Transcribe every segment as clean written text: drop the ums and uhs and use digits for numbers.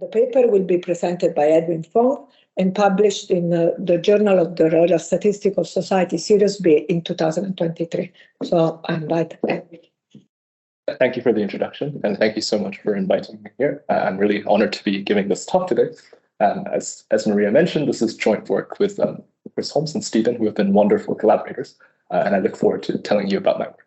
The paper will be presented by Edwin Fong and published in the Journal of the Royal Statistical Society, Series B, in 2023. So I invite Edwin. Thank you for the introduction, and thank you so much for inviting me here. I'm really honored to be giving this talk today. As Maria mentioned, this is joint work with Chris Holmes and Stephen, who have been wonderful collaborators, and I look forward to telling you about my work.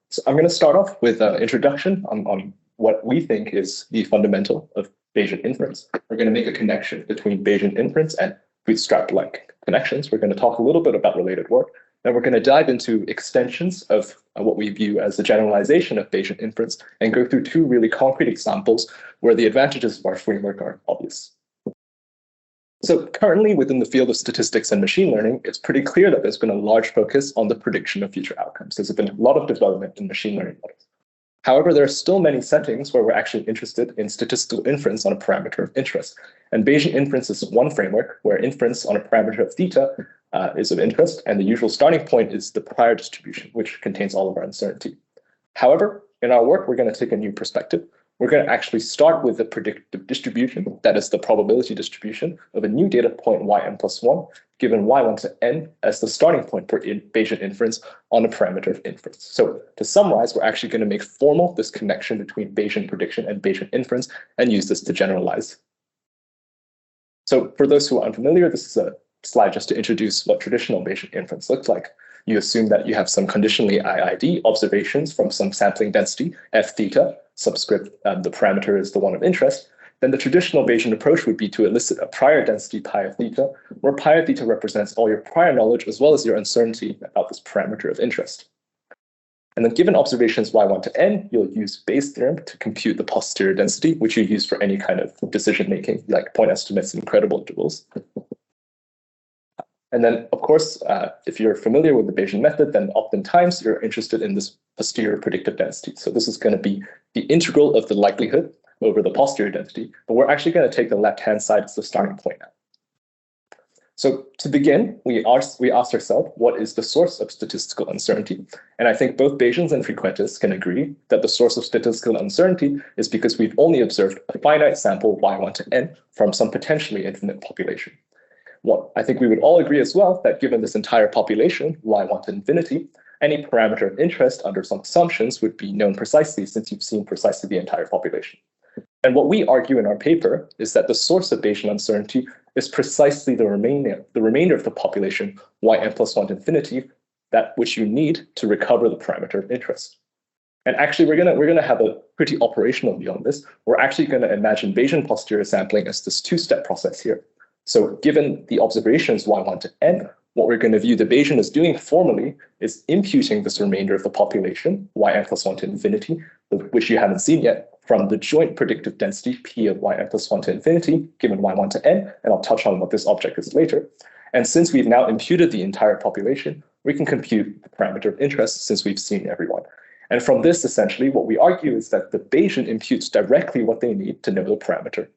So I'm going to start off with an introduction on what we think is the fundamental of Bayesian inference. We're going to make a connection between Bayesian inference and bootstrap-like connections. We're going to talk a little bit about related work. Then we're going to dive into extensions of what we view as the generalization of Bayesian inference and go through two really concrete examples where the advantages of our framework are obvious. So currently within the field of statistics and machine learning, it's pretty clear that there's been a large focus on the prediction of future outcomes. There's been a lot of development in machine learning models. However, there are still many settings where we're actually interested in statistical inference on a parameter of interest. And Bayesian inference is one framework where inference on a parameter of theta is of interest, and the usual starting point is the prior distribution, which contains all of our uncertainty. However, in our work, we're going to take a new perspective. We're going to actually start with the predictive distribution, that is the probability distribution of a new data point yn+1, given y1 to n as the starting point for Bayesian inference on a parameter of inference. So to summarize, we're actually going to make formal this connection between Bayesian prediction and Bayesian inference and use this to generalize. So for those who are unfamiliar, this is a slide just to introduce what traditional Bayesian inference looks like. You assume that you have some conditionally i.i.d observations from some sampling density, f theta, subscript the parameter is the one of interest. Then the traditional Bayesian approach would be to elicit a prior density pi of theta, where pi of theta represents all your prior knowledge as well as your uncertainty about this parameter of interest. And then given observations y1 to n, you'll use Bayes' theorem to compute the posterior density, which you use for any kind of decision making, like point estimates and credible intervals. And then, of course, if you're familiar with the Bayesian method, then oftentimes you're interested in this posterior predictive density. So this is going to be the integral of the likelihood over the posterior density, but we're actually going to take the left-hand side as the starting point now. So to begin, we asked ourselves, what is the source of statistical uncertainty? And I think both Bayesians and frequentists can agree that the source of statistical uncertainty is because we've only observed a finite sample y1 to n from some potentially infinite population. What I think we would all agree as well that given this entire population, y1 to infinity, any parameter of interest under some assumptions would be known precisely since you've seen precisely the entire population. And what we argue in our paper is that the source of Bayesian uncertainty is precisely the remainder of the population, yn+1 to infinity, that which you need to recover the parameter of interest. And actually, we're gonna have a pretty operational view on this. We're actually going to imagine Bayesian posterior sampling as this two-step process here. So given the observations y1 to n, what we're going to view the Bayesian as doing formally is imputing this remainder of the population, yn+1 to infinity, which you haven't seen yet, from the joint predictive density p of yn+1 to infinity, given y1 to n, and I'll touch on what this object is later. And since we've now imputed the entire population, we can compute the parameter of interest since we've seen everyone. And from this, essentially, what we argue is that the Bayesian imputes directly what they need to know the parameter.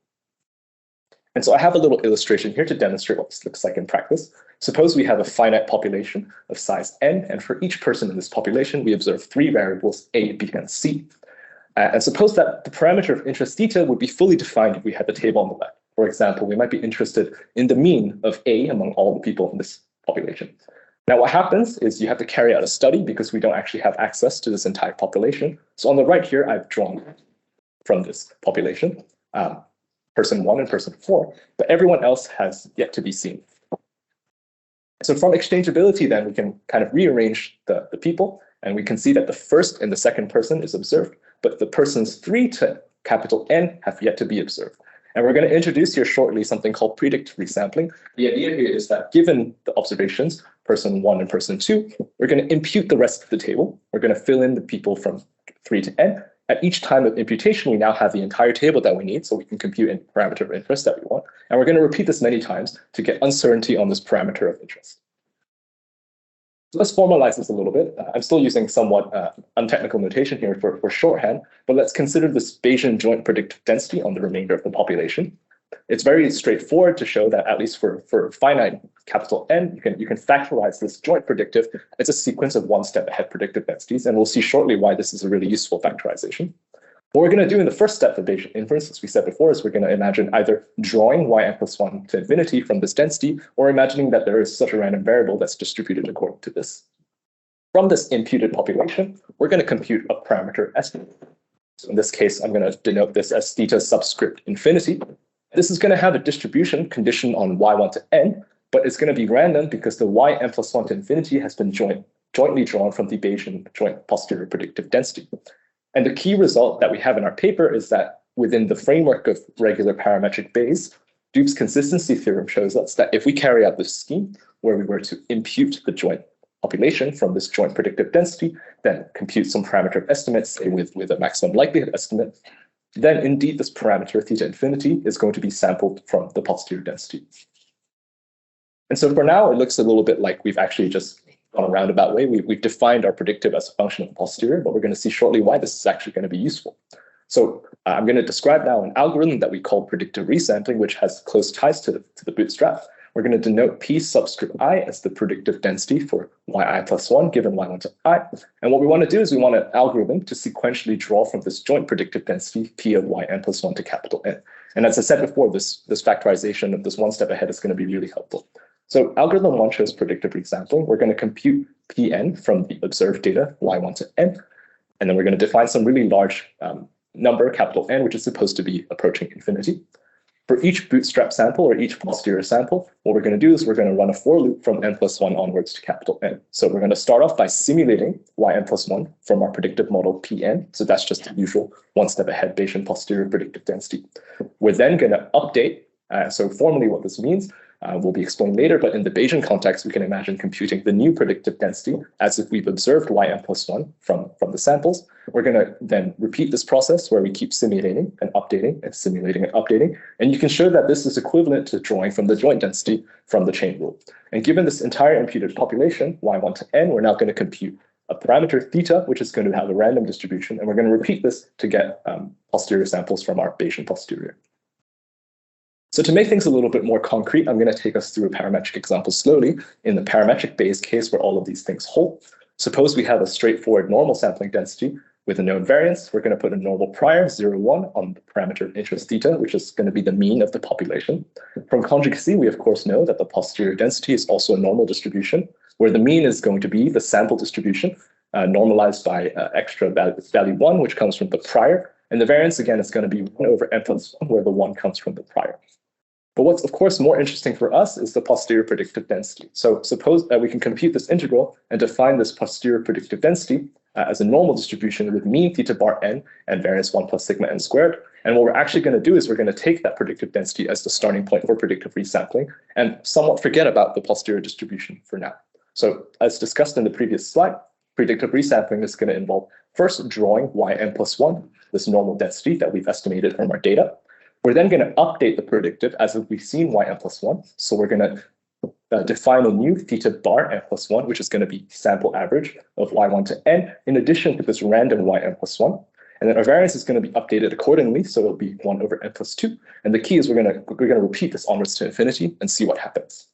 And so I have a little illustration here to demonstrate what this looks like in practice. Suppose we have a finite population of size n, and for each person in this population, we observe three variables, a, b, and c. And suppose that the parameter of interest theta would be fully defined if we had the table on the left. For example, we might be interested in the mean of a among all the people in this population. Now, what happens is you have to carry out a study because we don't actually have access to this entire population. So on the right here, I've drawn from this population, person 1 and person 4, but everyone else has yet to be seen. So from exchangeability, then we can kind of rearrange the people, and we can see that the first and the second person is observed, but the persons 3 to capital N have yet to be observed. And we're going to introduce here shortly something called predictive resampling. The idea here is that given the observations, person 1 and person 2, we're going to impute the rest of the table. We're going to fill in the people from 3 to N. At each time of imputation, we now have the entire table that we need, so we can compute any parameter of interest that we want. And we're going to repeat this many times to get uncertainty on this parameter of interest. So let's formalize this a little bit. I'm still using somewhat untechnical notation here for shorthand, but let's consider this Bayesian joint predictive density on the remainder of the population. It's very straightforward to show that at least for finite capital N, you can factorize this joint predictive as a sequence of one step ahead predictive densities, and we'll see shortly why this is a really useful factorization. What we're going to do in the first step of Bayesian inference, as we said before, is we're going to imagine either drawing yn plus 1 to infinity from this density, or imagining that there is such a random variable that's distributed according to this. From this imputed population, we're going to compute a parameter estimate. So in this case, I'm going to denote this as theta subscript infinity. This is going to have a distribution conditioned on y1 to n, but it's going to be random because the yn plus 1 to infinity has been jointly drawn from the Bayesian joint posterior predictive density. And the key result that we have in our paper is that within the framework of regular parametric Bayes, Doob's consistency theorem shows us that if we carry out this scheme where we were to impute the joint population from this joint predictive density, then compute some parameter estimates, say with a maximum likelihood estimate, then indeed this parameter theta infinity is going to be sampled from the posterior density. And so for now, it looks a little bit like we've actually just gone a roundabout way. We've defined our predictive as a function of the posterior, but we're going to see shortly why this is actually going to be useful. So I'm going to describe now an algorithm that we call predictive resampling, which has close ties to the bootstrap. We're going to denote p subscript I as the predictive density for yi plus 1 given y1 to I. And what we want to do is we want an algorithm to sequentially draw from this joint predictive density p of yn plus 1 to capital N. And as I said before, this factorization of this one step ahead is going to be really helpful. So algorithm 1 shows predictive resampling. We're going to compute Pn from the observed data, y1 to n. And then we're going to define some really large number, capital N, which is supposed to be approaching infinity. For each bootstrap sample or each posterior sample, what we're going to do is we're going to run a for loop from n plus 1 onwards to capital N. So we're going to start off by simulating yn plus 1 from our predictive model Pn. So that's just the usual one step ahead Bayesian posterior predictive density. We're then going to update. So formally what this means will be explained later, but in the Bayesian context, we can imagine computing the new predictive density as if we've observed yn plus 1 from the samples. We're going to then repeat this process where we keep simulating and updating and simulating and updating. And you can show that this is equivalent to drawing from the joint density from the chain rule. And given this entire imputed population, y1 to n, we're now going to compute a parameter theta, which is going to have a random distribution. And we're going to repeat this to get posterior samples from our Bayesian posterior. So to make things a little bit more concrete, I'm going to take us through a parametric example slowly. In the parametric Bayes case where all of these things hold, suppose we have a straightforward normal sampling density with a known variance. We're going to put a normal prior 0, 1 on the parameter interest theta, which is going to be the mean of the population. From conjugacy, we of course know that the posterior density is also a normal distribution, where the mean is going to be the sample distribution normalized by extra value 1, which comes from the prior. And the variance, again, is going to be 1 over n plus 1, where the 1 comes from the prior. But what's, of course, more interesting for us is the posterior predictive density. So suppose that we can compute this integral and define this posterior predictive density as a normal distribution with mean theta bar n and variance 1 plus sigma n squared. And what we're actually going to do is we're going to take that predictive density as the starting point for predictive resampling and somewhat forget about the posterior distribution for now. So as discussed in the previous slide, predictive resampling is going to involve first drawing yn plus 1, this normal density that we've estimated from our data. We're then going to update the predictive as if we've seen yn plus 1. So we're going to define a new theta bar n plus 1, which is going to be sample average of y1 to n, in addition to this random yn plus 1. And then our variance is going to be updated accordingly. So it'll be 1 over n plus 2. And the key is we're going to repeat this onwards to infinity and see what happens.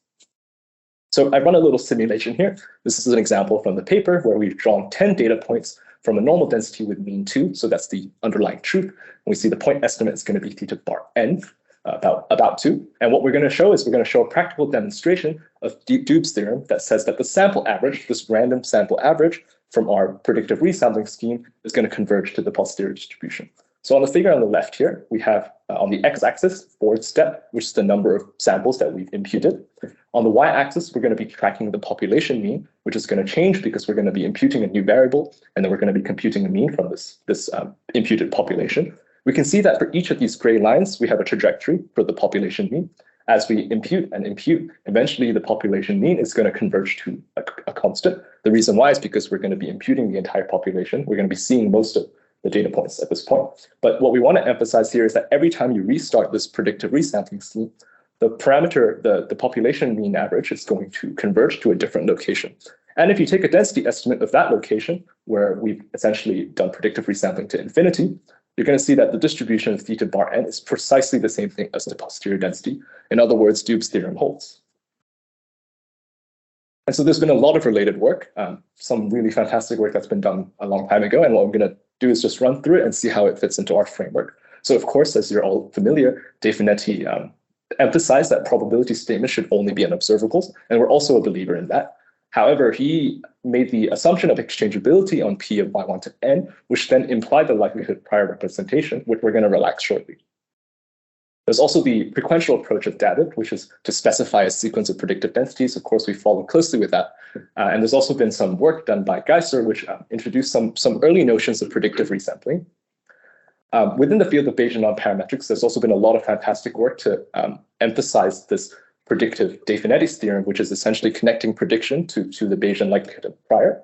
So I run a little simulation here. This is an example from the paper where we've drawn 10 data points from a normal density with mean 2. So that's the underlying truth. And we see the point estimate is going to be theta bar n, about 2. And what we're going to show is we're going to show a practical demonstration of Doob's theorem that says that the sample average, this random sample average from our predictive resampling scheme, is going to converge to the posterior distribution. So on the figure on the left here, we have on the x-axis forward step, which is the number of samples that we've imputed. On the y-axis, we're going to be tracking the population mean, which is going to change because we're going to be imputing a new variable, and then we're going to be computing a mean from this imputed population. We can see that for each of these gray lines, we have a trajectory for the population mean. As we impute and impute, eventually the population mean is going to converge to a constant. The reason why is because we're going to be imputing the entire population. We're going to be seeing most of the data points at this point. But what we want to emphasize here is that every time you restart this predictive resampling scheme, the parameter, the population mean average is going to converge to a different location. And if you take a density estimate of that location, where we've essentially done predictive resampling to infinity, you're going to see that the distribution of theta bar n is precisely the same thing as the posterior density. In other words, Doob's theorem holds. And so there's been a lot of related work, some really fantastic work that's been done a long time ago. And what I'm going to do is just run through it and see how it fits into our framework. So of course, as you're all familiar, De Finetti emphasized that probability statements should only be on observables, and we're also a believer in that. However, he made the assumption of exchangeability on P of y1 to n, which then implied the likelihood prior representation, which we're going to relax shortly. There's also the frequential approach of David, which is to specify a sequence of predictive densities. Of course, we follow closely with that. And there's also been some work done by Geisser, which introduced some early notions of predictive resampling. Within the field of Bayesian nonparametrics, there's also been a lot of fantastic work to emphasize this predictive De Finetti's theorem, which is essentially connecting prediction to the Bayesian likelihood of prior.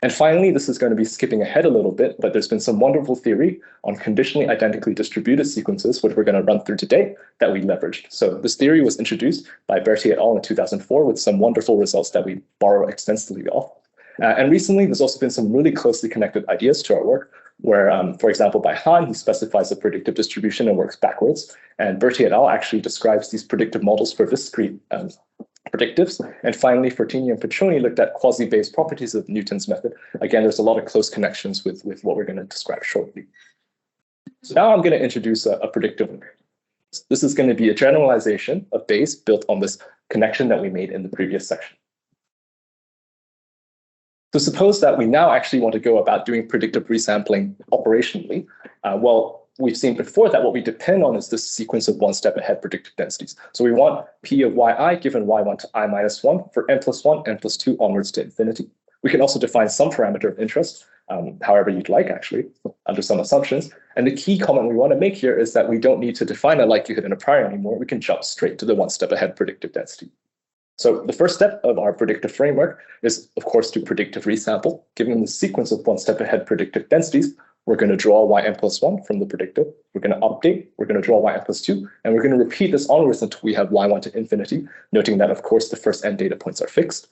And finally, this is going to be skipping ahead a little bit, but there's been some wonderful theory on conditionally identically distributed sequences, which we're going to run through today, that we leveraged. So this theory was introduced by Berti et al. In 2004 with some wonderful results that we borrow extensively off. And recently, there's also been some really closely connected ideas to our work, where, for example, by Han, he specifies a predictive distribution and works backwards. And Berti et al. Actually describes these predictive models for discrete predictives. And finally, Fortini and Piccioni looked at quasi-Bayes properties of Newton's method. Again, there's a lot of close connections with what we're going to describe shortly. So now I'm going to introduce a predictive. This is going to be a generalization of Bayes built on this connection that we made in the previous section. So suppose that we now actually want to go about doing predictive resampling operationally. Well, we've seen before that what we depend on is this sequence of one step ahead predictive densities. So we want P of yi given y1 to I minus 1 for n plus 1, n plus 2 onwards to infinity. We can also define some parameter of interest, however you'd like, actually, under some assumptions. And the key comment we want to make here is that we don't need to define a likelihood and a prior anymore. We can jump straight to the one step ahead predictive density. So the first step of our predictive framework is, of course, to predictive resample. Given the sequence of one step ahead predictive densities, we're going to draw yn plus 1 from the predictive. We're going to update. We're going to draw yn plus 2. And we're going to repeat this onwards until we have y1 to infinity, noting that, of course, the first n data points are fixed.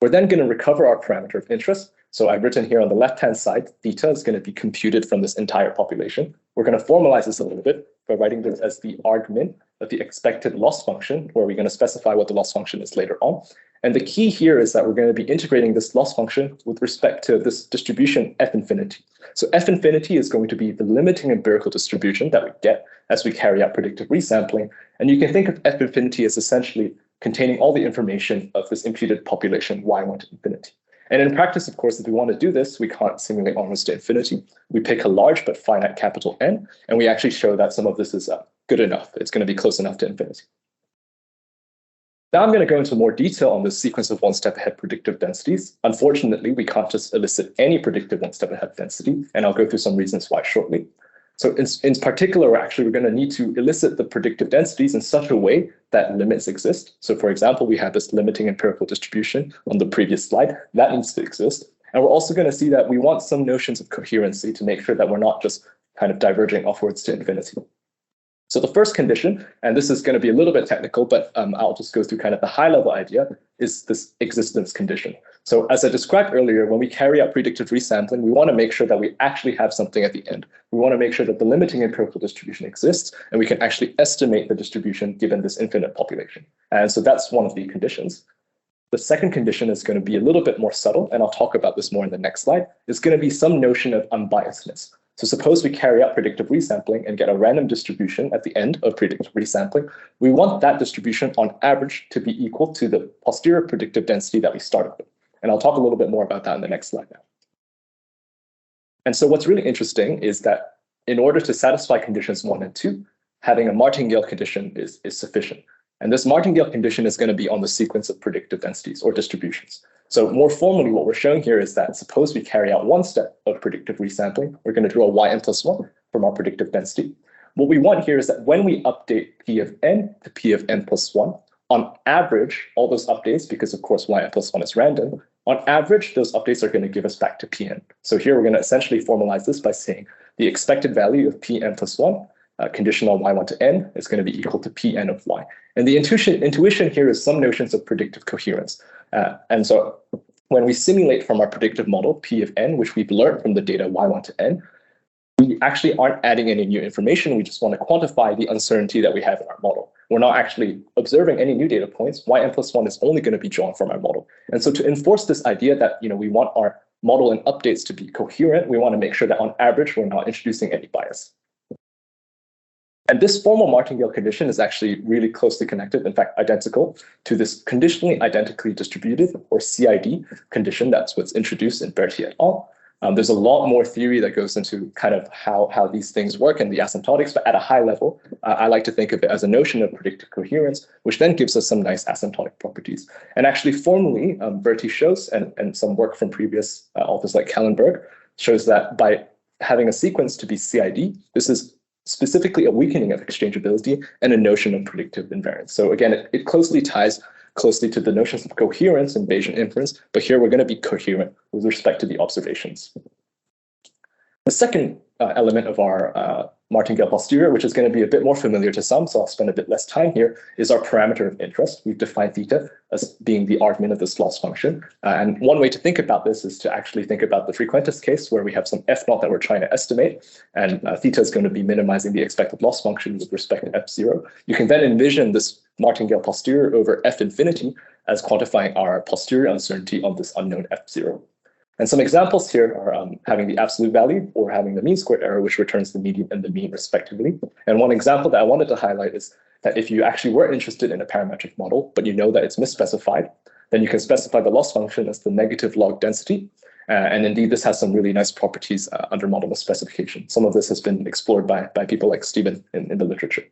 We're then going to recover our parameter of interest. So I've written here on the left-hand side, theta is going to be computed from this entire population. We're going to formalize this a little bit by writing this as the argmin of the expected loss function, where we're going to specify what the loss function is later on. And the key here is that we're going to be integrating this loss function with respect to this distribution f infinity. So f infinity is going to be the limiting empirical distribution that we get as we carry out predictive resampling. And you can think of f infinity as essentially containing all the information of this imputed population y1 to infinity. And in practice, of course, if we want to do this, we can't simulate onwards to infinity. We pick a large but finite capital N, and we actually show that some of this is good enough. It's going to be close enough to infinity. Now I'm going to go into more detail on this sequence of one step ahead predictive densities. Unfortunately, we can't just elicit any predictive one step ahead density, and I'll go through some reasons why shortly. So in particular, we're going to need to elicit the predictive densities in such a way that limits exist. So for example, we have this limiting empirical distribution on the previous slide. That needs to exist. And we're also going to see that we want some notions of coherency to make sure that we're not just kind of diverging upwards to infinity. So the first condition, and this is going to be a little bit technical, but I'll just go through kind of the high level idea, is this existence condition. So as I described earlier, when we carry out predictive resampling, we want to make sure that we actually have something at the end. We want to make sure that the limiting empirical distribution exists, and we can actually estimate the distribution given this infinite population. And so that's one of the conditions. The second condition is going to be a little bit more subtle, and I'll talk about this more in the next slide. It's going to be some notion of unbiasedness. So suppose we carry out predictive resampling and get a random distribution at the end of predictive resampling. We want that distribution on average to be equal to the posterior predictive density that we started with. And I'll talk a little bit more about that in the next slide now. And so what's really interesting is that in order to satisfy conditions 1 and 2, having a martingale condition is sufficient. And this martingale condition is going to be on the sequence of predictive densities or distributions. So more formally, what we're showing here is that suppose we carry out one step of predictive resampling, we're going to draw yn plus 1 from our predictive density. What we want here is that when we update p of n to p of n plus 1, on average, all those updates, because of course yn plus 1 is random, on average, those updates are going to give us back to pn. So here we're going to essentially formalize this by saying the expected value of pn plus 1, conditional y1 to n, is going to be equal to pn of y. And the intuition here is some notions of predictive coherence. And so when we simulate from our predictive model, P of n, which we've learned from the data y1 to n, we actually aren't adding any new information. We just want to quantify the uncertainty that we have in our model. We're not actually observing any new data points. Yn plus 1 is only going to be drawn from our model. And so to enforce this idea that we want our model and updates to be coherent, we want to make sure that on average, we're not introducing any bias. And this formal martingale condition is actually really closely connected, in fact, identical to this conditionally identically distributed, or CID condition that's what's introduced in Berti et al. There's a lot more theory that goes into kind of how these things work and the asymptotics, but at a high level, I like to think of it as a notion of predictive coherence, which then gives us some nice asymptotic properties. And actually, formally, Berti shows, and some work from previous authors like Kellenberg, shows that by having a sequence to be CID, this is specifically a weakening of exchangeability and a notion of predictive invariance. So again, it closely ties closely to the notions of coherence in Bayesian inference, but here we're going to be coherent with respect to the observations. The second element of our Martingale Posterior, which is going to be a bit more familiar to some, so I'll spend a bit less time here, is our parameter of interest. We've defined theta as being the argument of this loss function. And one way to think about this is to actually think about the frequentist case where we have some f naught that we're trying to estimate, and theta is going to be minimizing the expected loss function with respect to f0. You can then envision this Martingale Posterior over f infinity as quantifying our posterior uncertainty on this unknown f0. And some examples here are having the absolute value or having the mean squared error, which returns the median and the mean respectively. And one example that I wanted to highlight is that if you actually were interested in a parametric model, but you know that it's misspecified, then you can specify the loss function as the negative log density. And indeed, this has some really nice properties under model specification. Some of this has been explored by people like Stephen in the literature.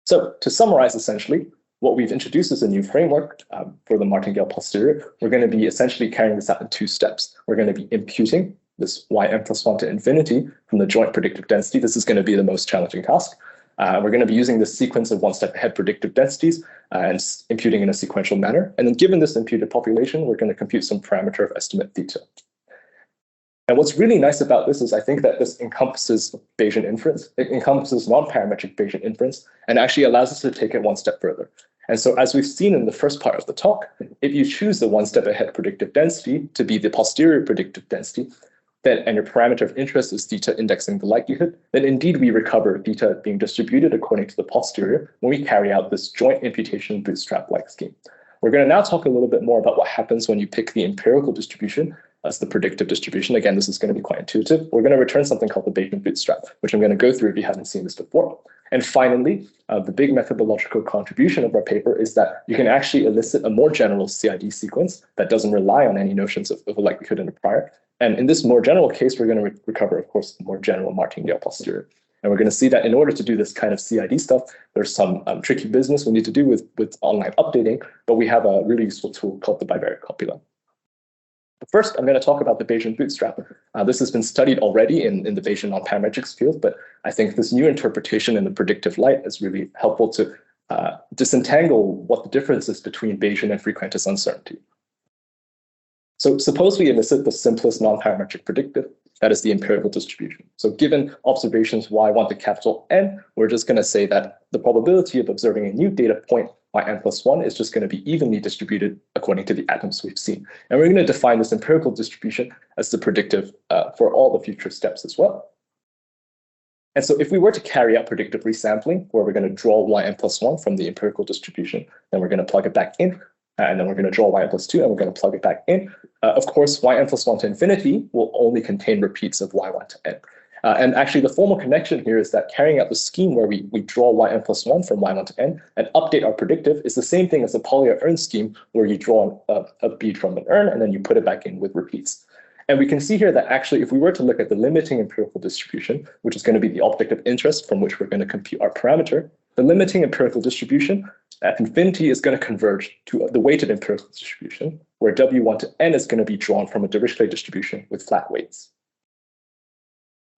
So to summarize, essentially, what we've introduced is a new framework for the Martingale Posterior. We're going to be essentially carrying this out in two steps. We're going to be imputing this yn+1 to infinity from the joint predictive density. This is going to be the most challenging task. We're going to be using this sequence of one-step ahead predictive densities and imputing in a sequential manner. And then given this imputed population, we're going to compute some parameter of estimate theta. And what's really nice about this is I think that this encompasses Bayesian inference. It encompasses non-parametric Bayesian inference and actually allows us to take it one step further. And so as we've seen in the first part of the talk, if you choose the one-step ahead predictive density to be the posterior predictive density, then, and your parameter of interest is theta indexing the likelihood, then indeed we recover theta being distributed according to the posterior when we carry out this joint imputation bootstrap-like scheme. We're going to now talk a little bit more about what happens when you pick the empirical distribution as the predictive distribution. Again, this is going to be quite intuitive. We're going to return something called the Bayesian bootstrap, which I'm going to go through if you haven't seen this before. And finally, the big methodological contribution of our paper is that you can actually elicit a more general CID sequence that doesn't rely on any notions of a likelihood in a prior. And in this more general case, we're going to recover, of course, the more general Martingale Posterior. And we're going to see that in order to do this kind of CID stuff, there's some tricky business we need to do with online updating, but we have a really useful tool called the bivariate copula. But first, I'm going to talk about the Bayesian bootstrap. This has been studied already in the Bayesian non-parametrics field, but I think this new interpretation in the predictive light is really helpful to disentangle what the difference is between Bayesian and frequentist uncertainty. So suppose we elicit the simplest non-parametric predictive, that is the empirical distribution. So given observations y1 to capital N, we're just going to say that the probability of observing a new data point yn+1 is just going to be evenly distributed according to the atoms we've seen. And we're going to define this empirical distribution as the predictive for all the future steps as well. And so if we were to carry out predictive resampling, where we're going to draw yn+1 from the empirical distribution, then we're going to plug it back in, and then we're going to draw yn+2, and we're going to plug it back in. Of course, yn+1 to infinity will only contain repeats of y1 to n. And actually, the formal connection here is that carrying out the scheme where we draw yn+1 from y1 to n and update our predictive is the same thing as the Polya-Ern scheme, where you draw a bead from an urn and then you put it back in with repeats. And we can see here that actually, if we were to look at the limiting empirical distribution, which is going to be the object of interest from which we're going to compute our parameter, the limiting empirical distribution at infinity is going to converge to the weighted empirical distribution, where w1 to n is going to be drawn from a Dirichlet distribution with flat weights.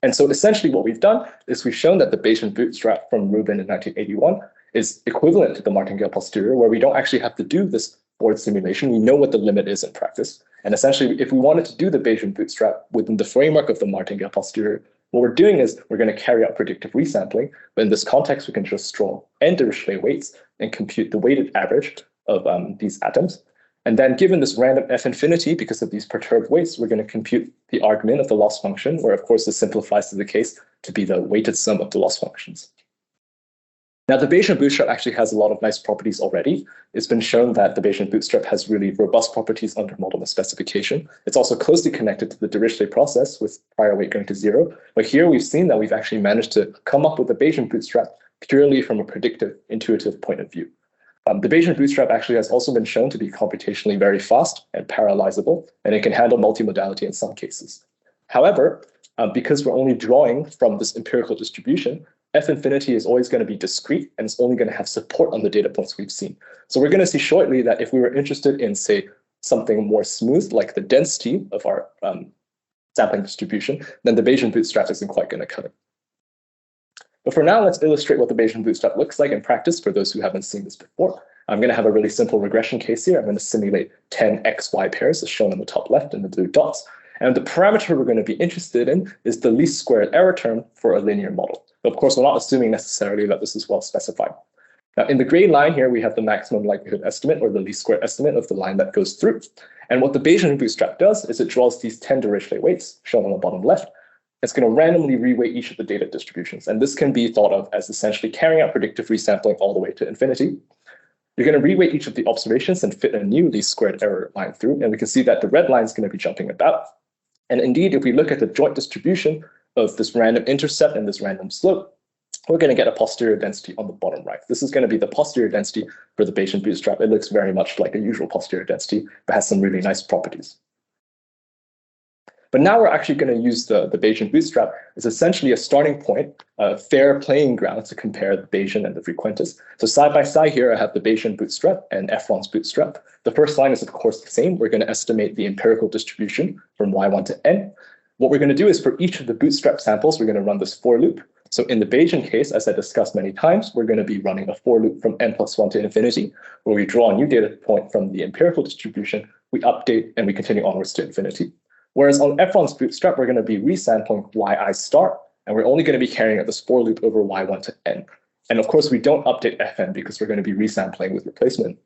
And so essentially what we've done is we've shown that the Bayesian bootstrap from Rubin in 1981 is equivalent to the Martingale Posterior, where we don't actually have to do this board simulation. We know what the limit is in practice. And essentially, if we wanted to do the Bayesian bootstrap within the framework of the Martingale Posterior, what we're doing is we're going to carry out predictive resampling. But in this context, we can just draw n Dirichlet weights and compute the weighted average of these atoms. And then given this random f infinity, because of these perturbed weights, we're going to compute the argument of the loss function, where of course this simplifies to the case to be the weighted sum of the loss functions. Now, the Bayesian bootstrap actually has a lot of nice properties already. It's been shown that the Bayesian bootstrap has really robust properties under model specification. It's also closely connected to the Dirichlet process with prior weight going to 0. But here we've seen that we've actually managed to come up with the Bayesian bootstrap purely from a predictive, intuitive point of view. The Bayesian bootstrap actually has also been shown to be computationally very fast and parallelizable, and it can handle multimodality in some cases. However, because we're only drawing from this empirical distribution, F infinity is always going to be discrete, and it's only going to have support on the data points we've seen. So we're going to see shortly that if we were interested in, say, something more smooth, like the density of our sampling distribution, then the Bayesian bootstrap isn't quite going to cut it. But for now, let's illustrate what the Bayesian bootstrap looks like in practice for those who haven't seen this before. I'm going to have a really simple regression case here. I'm going to simulate 10 XY pairs as shown on the top left in the blue dots. And the parameter we're going to be interested in is the least squared error term for a linear model. Of course, we're not assuming necessarily that this is well specified. Now, in the gray line here, we have the maximum likelihood estimate, or the least square estimate of the line that goes through. And what the Bayesian bootstrap does is it draws these 10 Dirichlet weights, shown on the bottom left. It's going to randomly reweight each of the data distributions. And this can be thought of as essentially carrying out predictive resampling all the way to infinity. You're going to reweight each of the observations and fit a new least squared error line through. And we can see that the red line is going to be jumping about. And indeed, if we look at the joint distribution of this random intercept and this random slope, we're going to get a posterior density on the bottom right. This is going to be the posterior density for the Bayesian bootstrap. It looks very much like a usual posterior density, but has some really nice properties. But now we're actually going to use the Bayesian bootstrap as essentially a starting point, a fair playing ground to compare the Bayesian and the frequentist. So side by side here, I have the Bayesian bootstrap and Efron's bootstrap. The first line is, of course, the same. We're going to estimate the empirical distribution from y1 to n. What we're going to do is for each of the bootstrap samples, we're going to run this for loop. So in the Bayesian case, as I discussed many times, we're going to be running a for loop from n+1 to infinity, where we draw a new data point from the empirical distribution, we update, and we continue onwards to infinity. Whereas on Efron's bootstrap, we're going to be resampling yi star, and we're only going to be carrying out this for loop over y1 to n. And of course, we don't update fn because we're going to be resampling with replacement.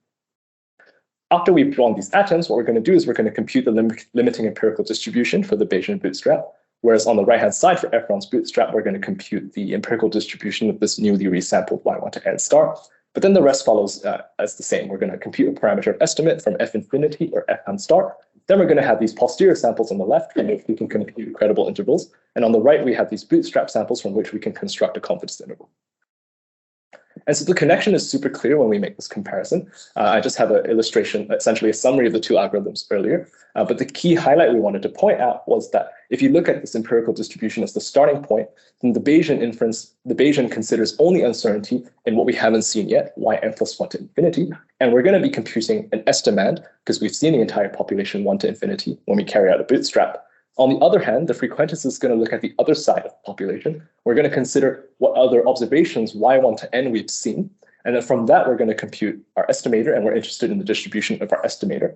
After we've drawn these atoms, what we're going to do is we're going to compute the limiting empirical distribution for the Bayesian bootstrap. Whereas on the right-hand side for Efron's bootstrap, we're going to compute the empirical distribution of this newly resampled y1 to n star. But then the rest follows as the same. We're going to compute a parameter estimate from f infinity or fn star. Then we're going to have these posterior samples on the left from which we can compute credible intervals. And on the right, we have these bootstrap samples from which we can construct a confidence interval. And so the connection is super clear when we make this comparison. I just have an illustration, essentially a summary of the two algorithms earlier. But the key highlight we wanted to point out was that if you look at this empirical distribution as the starting point, then the Bayesian considers only uncertainty in what we haven't seen yet, yn+1 to infinity. And we're going to be computing an estimand because we've seen the entire population 1 to infinity when we carry out a bootstrap. On the other hand, the frequentist is going to look at the other side of the population. We're going to consider what other observations y1 to n we've seen. And then from that, we're going to compute our estimator, and we're interested in the distribution of our estimator.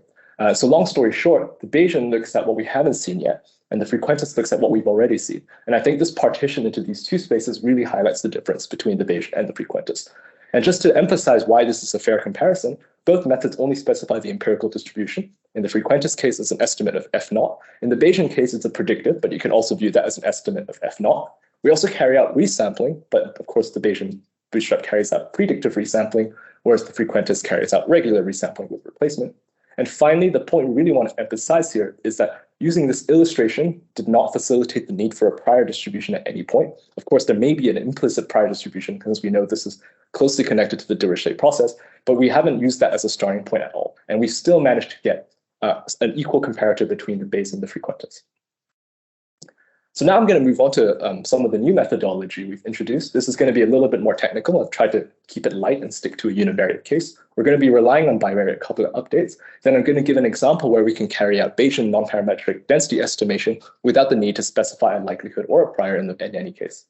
So long story short, the Bayesian looks at what we haven't seen yet, and the frequentist looks at what we've already seen. And I think this partition into these two spaces really highlights the difference between the Bayesian and the frequentist. And just to emphasize why this is a fair comparison, both methods only specify the empirical distribution. In the frequentist case, it's an estimate of f0. In the Bayesian case, it's a predictive, but you can also view that as an estimate of f0. We also carry out resampling, but of course the Bayesian bootstrap carries out predictive resampling, whereas the frequentist carries out regular resampling with replacement. And finally, the point we really want to emphasize here is that using this illustration did not facilitate the need for a prior distribution at any point. Of course, there may be an implicit prior distribution because we know this is closely connected to the Dirichlet process, but we haven't used that as a starting point at all. And we still managed to get an equal comparator between the Bayes and the frequentist. So now I'm going to move on to some of the new methodology we've introduced. This is going to be a little bit more technical. I've tried to keep it light and stick to a univariate case. We're going to be relying on bivariate copula updates. Then I'm going to give an example where we can carry out Bayesian non-parametric density estimation without the need to specify a likelihood or a prior in any case.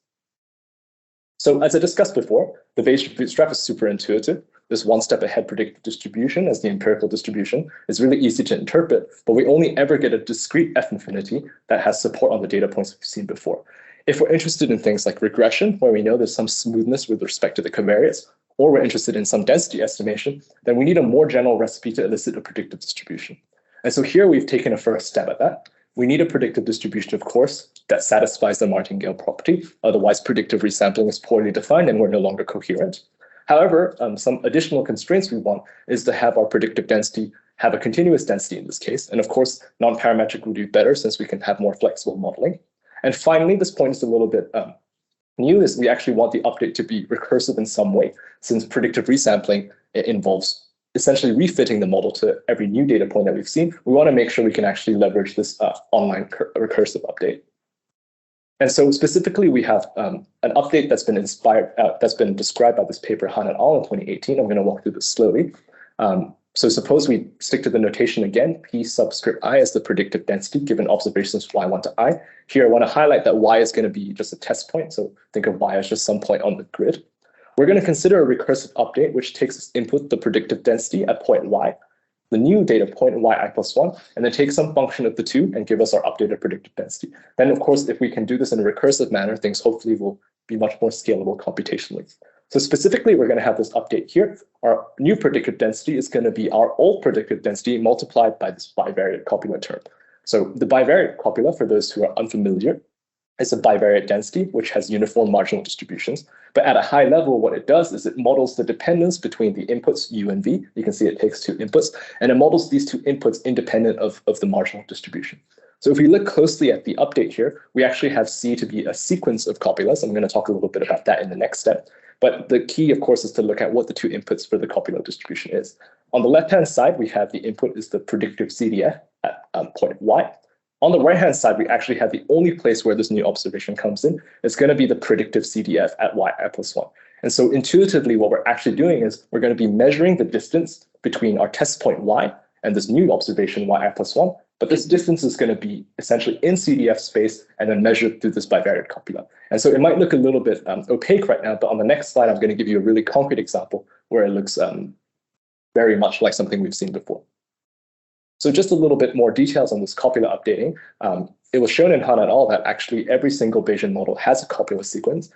So as I discussed before, the Bayesian bootstrap is super intuitive. This one step ahead predictive distribution as the empirical distribution is really easy to interpret, but we only ever get a discrete F infinity that has support on the data points we've seen before. If we're interested in things like regression, where we know there's some smoothness with respect to the covariates, or we're interested in some density estimation, then we need a more general recipe to elicit a predictive distribution. And so here we've taken a first step at that. We need a predictive distribution, of course, that satisfies the Martingale property. Otherwise, predictive resampling is poorly defined and we're no longer coherent. However, some additional constraints we want is to have our predictive density have a continuous density in this case. And of course, non-parametric would do better since we can have more flexible modeling. And finally, this point is a little bit new, is we actually want the update to be recursive in some way, since predictive resampling involves essentially refitting the model to every new data point that we've seen. We want to make sure we can actually leverage this online recursive update. And so specifically, we have an update that's been described by this paper, Han et al. In 2018. I'm going to walk through this slowly. So suppose we stick to the notation again, P subscript I as the predictive density given observations y1 to I. Here, I want to highlight that y is going to be just a test point. So think of y as just some point on the grid. We're going to consider a recursive update, which takes as input the predictive density at point y, the new data point yi+1, and then take some function of the two and give us our updated predictive density. Then, of course, if we can do this in a recursive manner, things hopefully will be much more scalable computationally. So specifically, we're going to have this update here. Our new predictive density is going to be our old predictive density multiplied by this bivariate copula term. So the bivariate copula, for those who are unfamiliar, is a bivariate density, which has uniform marginal distributions. But at a high level, what it does is it models the dependence between the inputs u and v. You can see it takes two inputs, and it models these two inputs independent of the marginal distribution. So if we look closely at the update here, we actually have C to be a sequence of copulas. I'm going to talk a little bit about that in the next step. But the key, of course, is to look at what the two inputs for the copula distribution is. On the left-hand side, we have the input is the predictive CDF at point y. On the right-hand side, we actually have the only place where this new observation comes in. It's going to be the predictive CDF at yi+1. And so intuitively, what we're actually doing is we're going to be measuring the distance between our test point y and this new observation yi+1. But this distance is going to be essentially in CDF space and then measured through this bivariate copula. And so it might look a little bit opaque right now, but on the next slide, I'm going to give you a really concrete example where it looks very much like something we've seen before. So just a little bit more details on this copula updating. It was shown in Han et al. That actually every single Bayesian model has a copula sequence.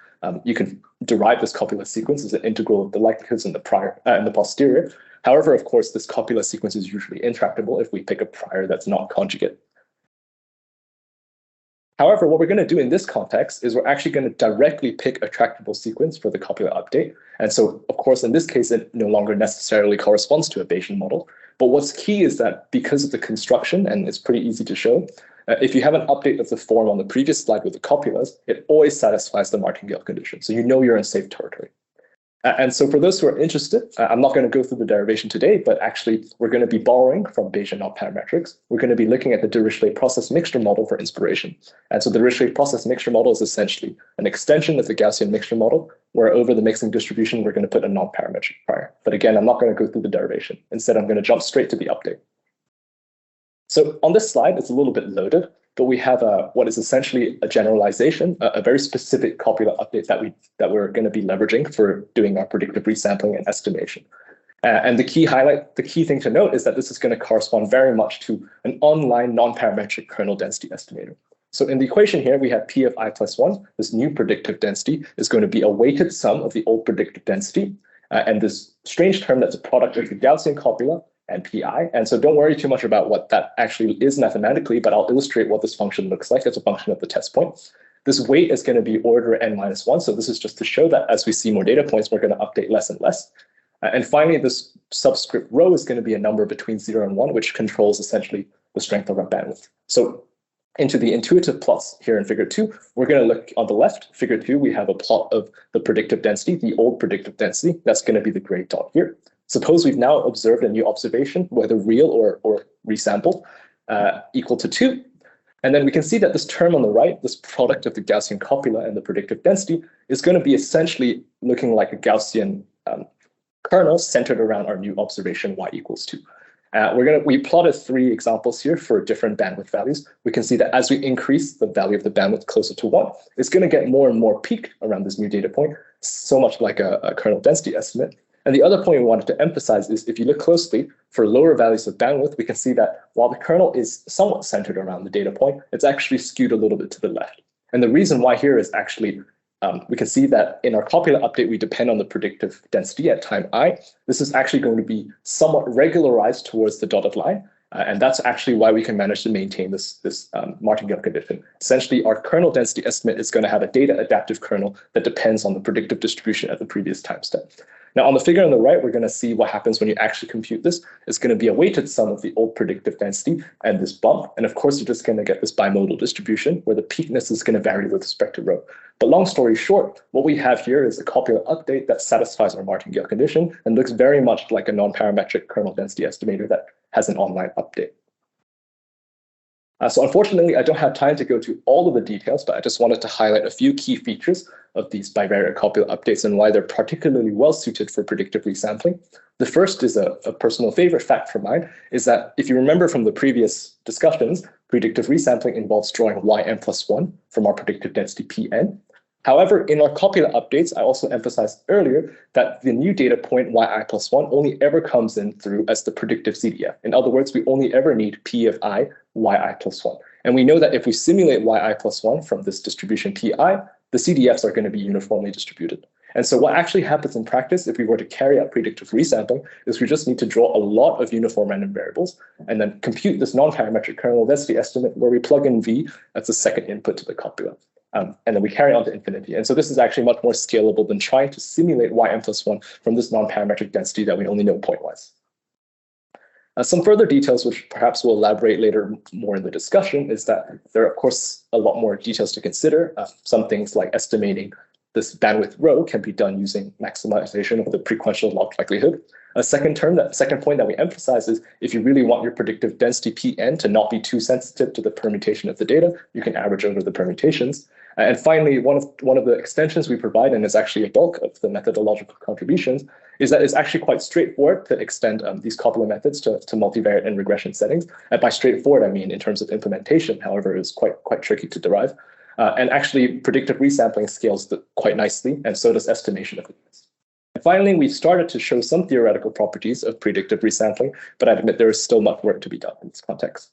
You can derive this copula sequence as an integral of the likelihoods in the posterior. However, of course, this copula sequence is usually intractable if we pick a prior that's not conjugate. However, what we're going to do in this context is we're actually going to directly pick a tractable sequence for the copula update. And so, of course, in this case, it no longer necessarily corresponds to a Bayesian model. But what's key is that because of the construction, and it's pretty easy to show, if you have an update of the form on the previous slide with the copulas, it always satisfies the Martingale condition. So you know you're in safe territory. And so for those who are interested, I'm not going to go through the derivation today, but actually we're going to be borrowing from Bayesian non-parametrics. We're going to be looking at the Dirichlet process mixture model for inspiration. And so the Dirichlet process mixture model is essentially an extension of the Gaussian mixture model, where over the mixing distribution, we're going to put a non-parametric prior. But again, I'm not going to go through the derivation. Instead, I'm going to jump straight to the update. So on this slide, it's a little bit loaded, but we have what is essentially a generalization, a very specific copula update that we're going to be leveraging for doing our predictive resampling and estimation. And the key thing to note is that this is going to correspond very much to an online non-parametric kernel density estimator. So in the equation here, we have P of i+1. This new predictive density is going to be a weighted sum of the old predictive density. And this strange term that's a product of the Gaussian copula and pi. And so don't worry too much about what that actually is mathematically, but I'll illustrate what this function looks like as a function of the test point. This weight is going to be order n-1. So this is just to show that as we see more data points, we're going to update less and less. And finally, this subscript rho is going to be a number between 0 and 1, which controls essentially the strength of our bandwidth. So into the intuitive plots here in figure 2, we're going to look on the left, figure 2, we have a plot of the predictive density, the old predictive density. That's going to be the gray dot here. Suppose we've now observed a new observation, whether real or resampled, equal to 2. And then we can see that this term on the right, this product of the Gaussian copula and the predictive density, is going to be essentially looking like a Gaussian kernel centered around our new observation y equals 2. We plotted 3 examples here for different bandwidth values. We can see that as we increase the value of the bandwidth closer to 1, it's going to get more and more peaked around this new data point, so much like a kernel density estimate. And the other point we wanted to emphasize is if you look closely for lower values of bandwidth, we can see that while the kernel is somewhat centered around the data point, it's actually skewed a little bit to the left. And the reason why here is actually we can see that in our copula update, we depend on the predictive density at time I. This is actually going to be somewhat regularized towards the dotted line. And that's actually why we can manage to maintain this Martingale condition. Essentially, our kernel density estimate is going to have a data adaptive kernel that depends on the predictive distribution at the previous time step. Now, on the figure on the right, we're going to see what happens when you actually compute this. It's going to be a weighted sum of the old predictive density and this bump. And of course, you're just going to get this bimodal distribution where the peakness is going to vary with respect to rho. But long story short, what we have here is a copula update that satisfies our Martingale condition and looks very much like a non-parametric kernel density estimator that has an online update. So unfortunately, I don't have time to go to all of the details, but I just wanted to highlight a few key features of these bivariate copula updates and why they're particularly well suited for predictive resampling. The first is a personal favorite fact for mine, is that if you remember from the previous discussions, predictive resampling involves drawing yn+1 from our predictive density Pn. However, in our copula updates, I also emphasized earlier that the new data point yi+1 only ever comes in through as the predictive CDF. In other words, we only ever need P of I, yi+1. And we know that if we simulate yi+1 from this distribution Pi, the CDFs are going to be uniformly distributed. And so what actually happens in practice if we were to carry out predictive resampling is we just need to draw a lot of uniform random variables and then compute this non-parametric kernel density estimate where we plug in V as the second input to the copula. And then we carry on to infinity. And so this is actually much more scalable than trying to simulate yn+1 from this non-parametric density that we only know pointwise. Some further details, which perhaps we'll elaborate later more in the discussion, is that there are, of course, a lot more details to consider. Some things like estimating this bandwidth rho can be done using maximization of the frequential log likelihood. A second point that we emphasize is if you really want your predictive density Pn to not be too sensitive to the permutation of the data, you can average over the permutations. And finally, one of the extensions we provide, and is actually a bulk of the methodological contributions, is that it's actually quite straightforward to extend these copula methods to multivariate and regression settings. And by straightforward, I mean in terms of implementation, however, it's quite tricky to derive. And actually, predictive resampling scales quite nicely, and so does estimation of it. And finally, we've started to show some theoretical properties of predictive resampling, but I admit there is still much work to be done in this context.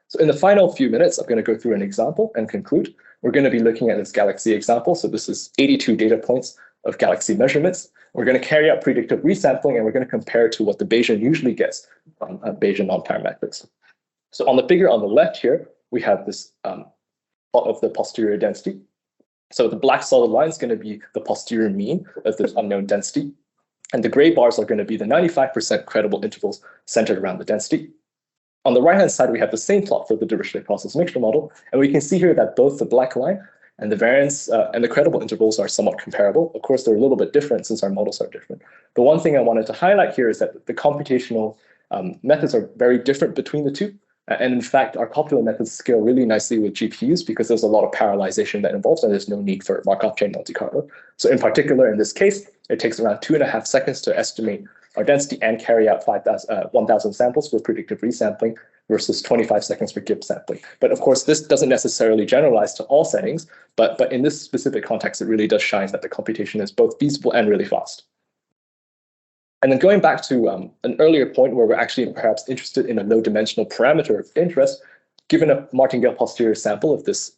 So in the final few minutes, I'm going to go through an example and conclude. We're going to be looking at this galaxy example. So this is 82 data points of galaxy measurements. We're going to carry out predictive resampling, and we're going to compare it to what the Bayesian usually gets from Bayesian non-parametrics. So on the figure on the left here, we have this plot of the posterior density. So the black solid line is going to be the posterior mean of this unknown density. And the gray bars are going to be the 95% credible intervals centered around the density. On the right-hand side, we have the same plot for the Dirichlet process mixture model. And we can see here that both the black line and the variance and the credible intervals are somewhat comparable. Of course, they're a little bit different since our models are different. The one thing I wanted to highlight here is that the computational methods are very different between the two. And in fact, our copula methods scale really nicely with GPUs because there's a lot of parallelization that involves, and there's no need for Markov chain Monte Carlo. So in particular, in this case, it takes around 2.5 seconds to estimate our density and carry out 1,000 samples for predictive resampling versus 25 seconds for Gibbs sampling. But of course, this doesn't necessarily generalize to all settings, but in this specific context, it really does shine that the computation is both feasible and really fast. And then going back to an earlier point where we're actually perhaps interested in a low-dimensional parameter of interest, given a Martingale posterior sample of this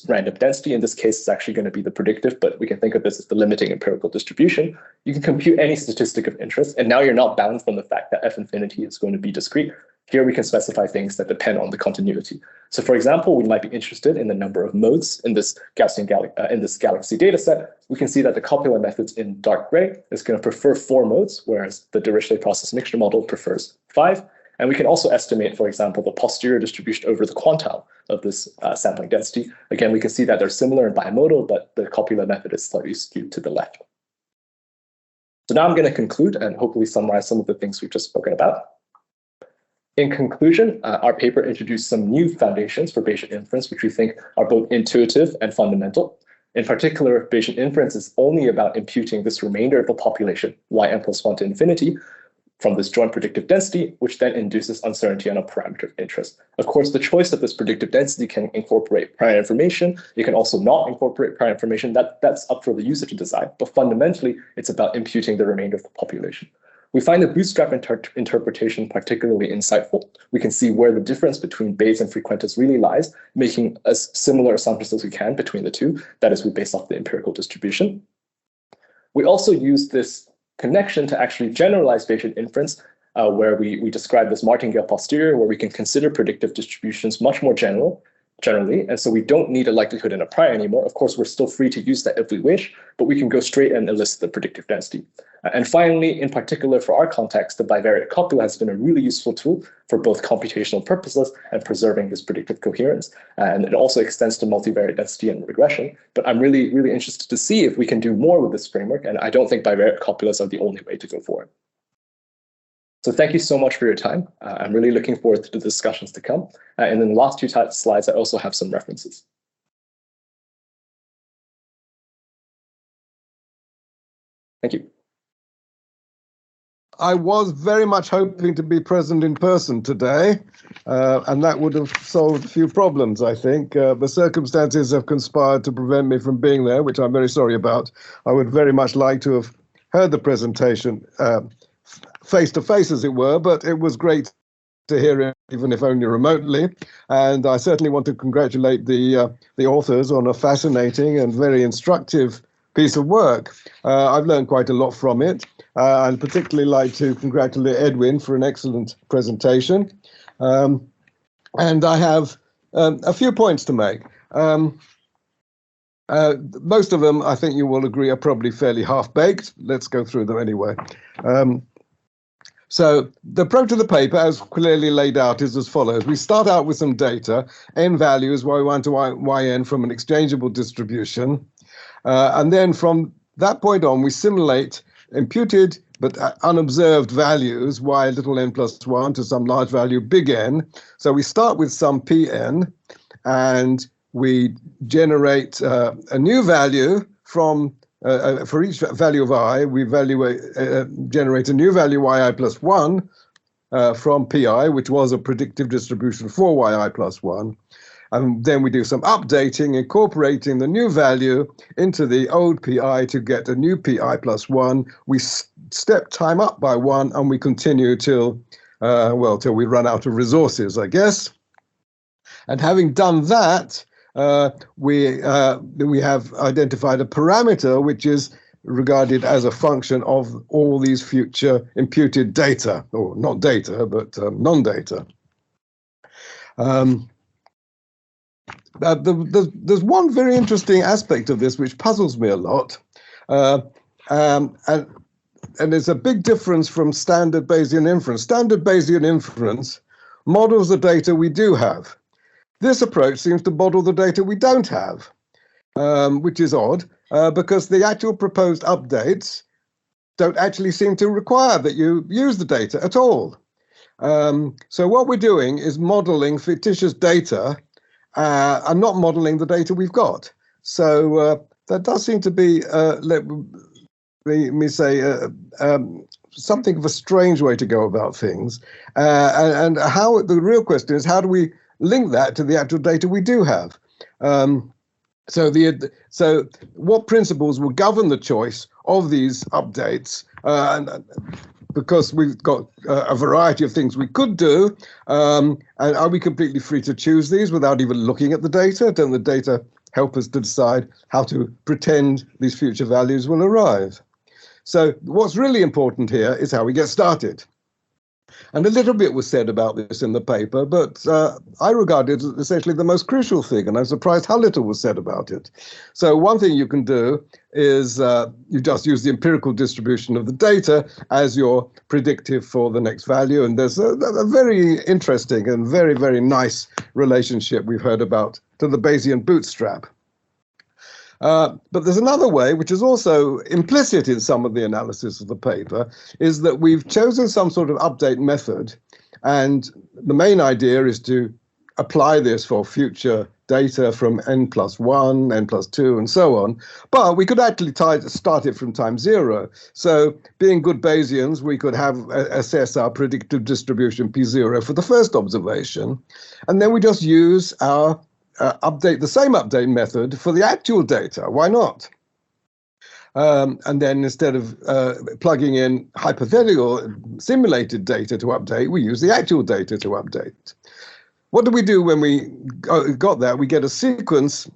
random density, in this case, it's actually going to be the predictive, but we can think of this as the limiting empirical distribution. You can compute any statistic of interest, and now you're not bound from the fact that F infinity is going to be discrete. Here we can specify things that depend on the continuity. So for example, we might be interested in the number of modes in this galaxy data set. We can see that the copula methods in dark gray is going to prefer 4 modes, whereas the Dirichlet process mixture model prefers 5. And we can also estimate, for example, the posterior distribution over the quantile of this sampling density. Again, we can see that they're similar in bimodal, but the copula method is slightly skewed to the left. So now I'm going to conclude and hopefully summarize some of the things we've just spoken about. In conclusion, our paper introduced some new foundations for Bayesian inference, which we think are both intuitive and fundamental. In particular, Bayesian inference is only about imputing this remainder of the population, yn+1 to infinity, from this joint predictive density, which then induces uncertainty on a parameter of interest. Of course, the choice of this predictive density can incorporate prior information. It can also not incorporate prior information. That's up for the user to decide. But fundamentally, it's about imputing the remainder of the population. We find the bootstrap interpretation particularly insightful. We can see where the difference between Bayes and frequentis really lies, making as similar assumptions as we can between the two. That is, we base off the empirical distribution. We also use this connection to actually generalize Bayesian inference where we describe this Martingale Posterior, where we can consider predictive distributions much more generally. And so we don't need a likelihood and a prior anymore. Of course, we're still free to use that if we wish, but we can go straight and elicit the predictive density. And finally, in particular for our context, the bivariate copula has been a really useful tool for both computational purposes and preserving this predictive coherence. And it also extends to multivariate density and regression. But I'm really interested to see if we can do more with this framework. And I don't think bivariate copulas are the only way to go forward. So thank you so much for your time. I'm really looking forward to the discussions to come. And in the last two slides, I also have some references. Thank you. I was very much hoping to be present in person today, and that would have solved a few problems, I think. The circumstances have conspired to prevent me from being there, which I'm very sorry about. I would very much like to have heard the presentation face to face, as it were, but it was great to hear it, even if only remotely. And I certainly want to congratulate the authors on a fascinating and very instructive piece of work. I've learned quite a lot from it. I'd particularly like to congratulate Edwin for an excellent presentation. And I have a few points to make. Most of them, I think you will agree, are probably fairly half-baked. Let's go through them anyway. So the approach of the paper, as clearly laid out, is as follows. We start out with some data, n values, y1 to yn from an exchangeable distribution. And then from that point on, we simulate imputed but unobserved values, y little n plus 1 to some large value big N. So we start with some Pn, and we generate a new value from for each value of I, we generate a new value yi plus 1 from pi, which was a predictive distribution for yi plus 1. And then we do some updating, incorporating the new value into the old pi to get a new pi plus 1. We step time up by 1, and we continue till we run out of resources, I guess. And having done that, we have identified a parameter which is regarded as a function of all these future imputed data, or not data, but non-data. There's one very interesting aspect of this which puzzles me a lot, and there's a big difference from standard Bayesian inference. Standard Bayesian inference models the data we do have. This approach seems to model the data we don't have, which is odd, because the actual proposed updates don't actually seem to require that you use the data at all. So what we're doing is modeling fictitious data and not modeling the data we've got. So that does seem to be, let me say, something of a strange way to go about things. And how the real question is, how do we link that to the actual data we do have? So what principles will govern the choice of these updates? And because we've got a variety of things we could do, and are we completely free to choose these without even looking at the data? Don't the data help us to decide how to pretend these future values will arrive? So what's really important here is how we get started. And a little bit was said about this in the paper, but I regard it as essentially the most crucial thing, and I'm surprised how little was said about it. So one thing you can do is you just use the empirical distribution of the data as your predictive for the next value, and there's a very interesting and very, very nice relationship we've heard about to the Bayesian bootstrap. But there's another way, which is also implicit in some of the analysis of the paper, is that we've chosen some sort of update method. And the main idea is to apply this for future data from n plus 1, n plus 2, and so on. But we could actually start it from time 0. So being good Bayesians, we could assess our predictive distribution P0 for the first observation. And then we just use our the same update method for the actual data. Why not? And then instead of plugging in hypothetical simulated data to update, we use the actual data to update. What do we do when we got that? We get a sequence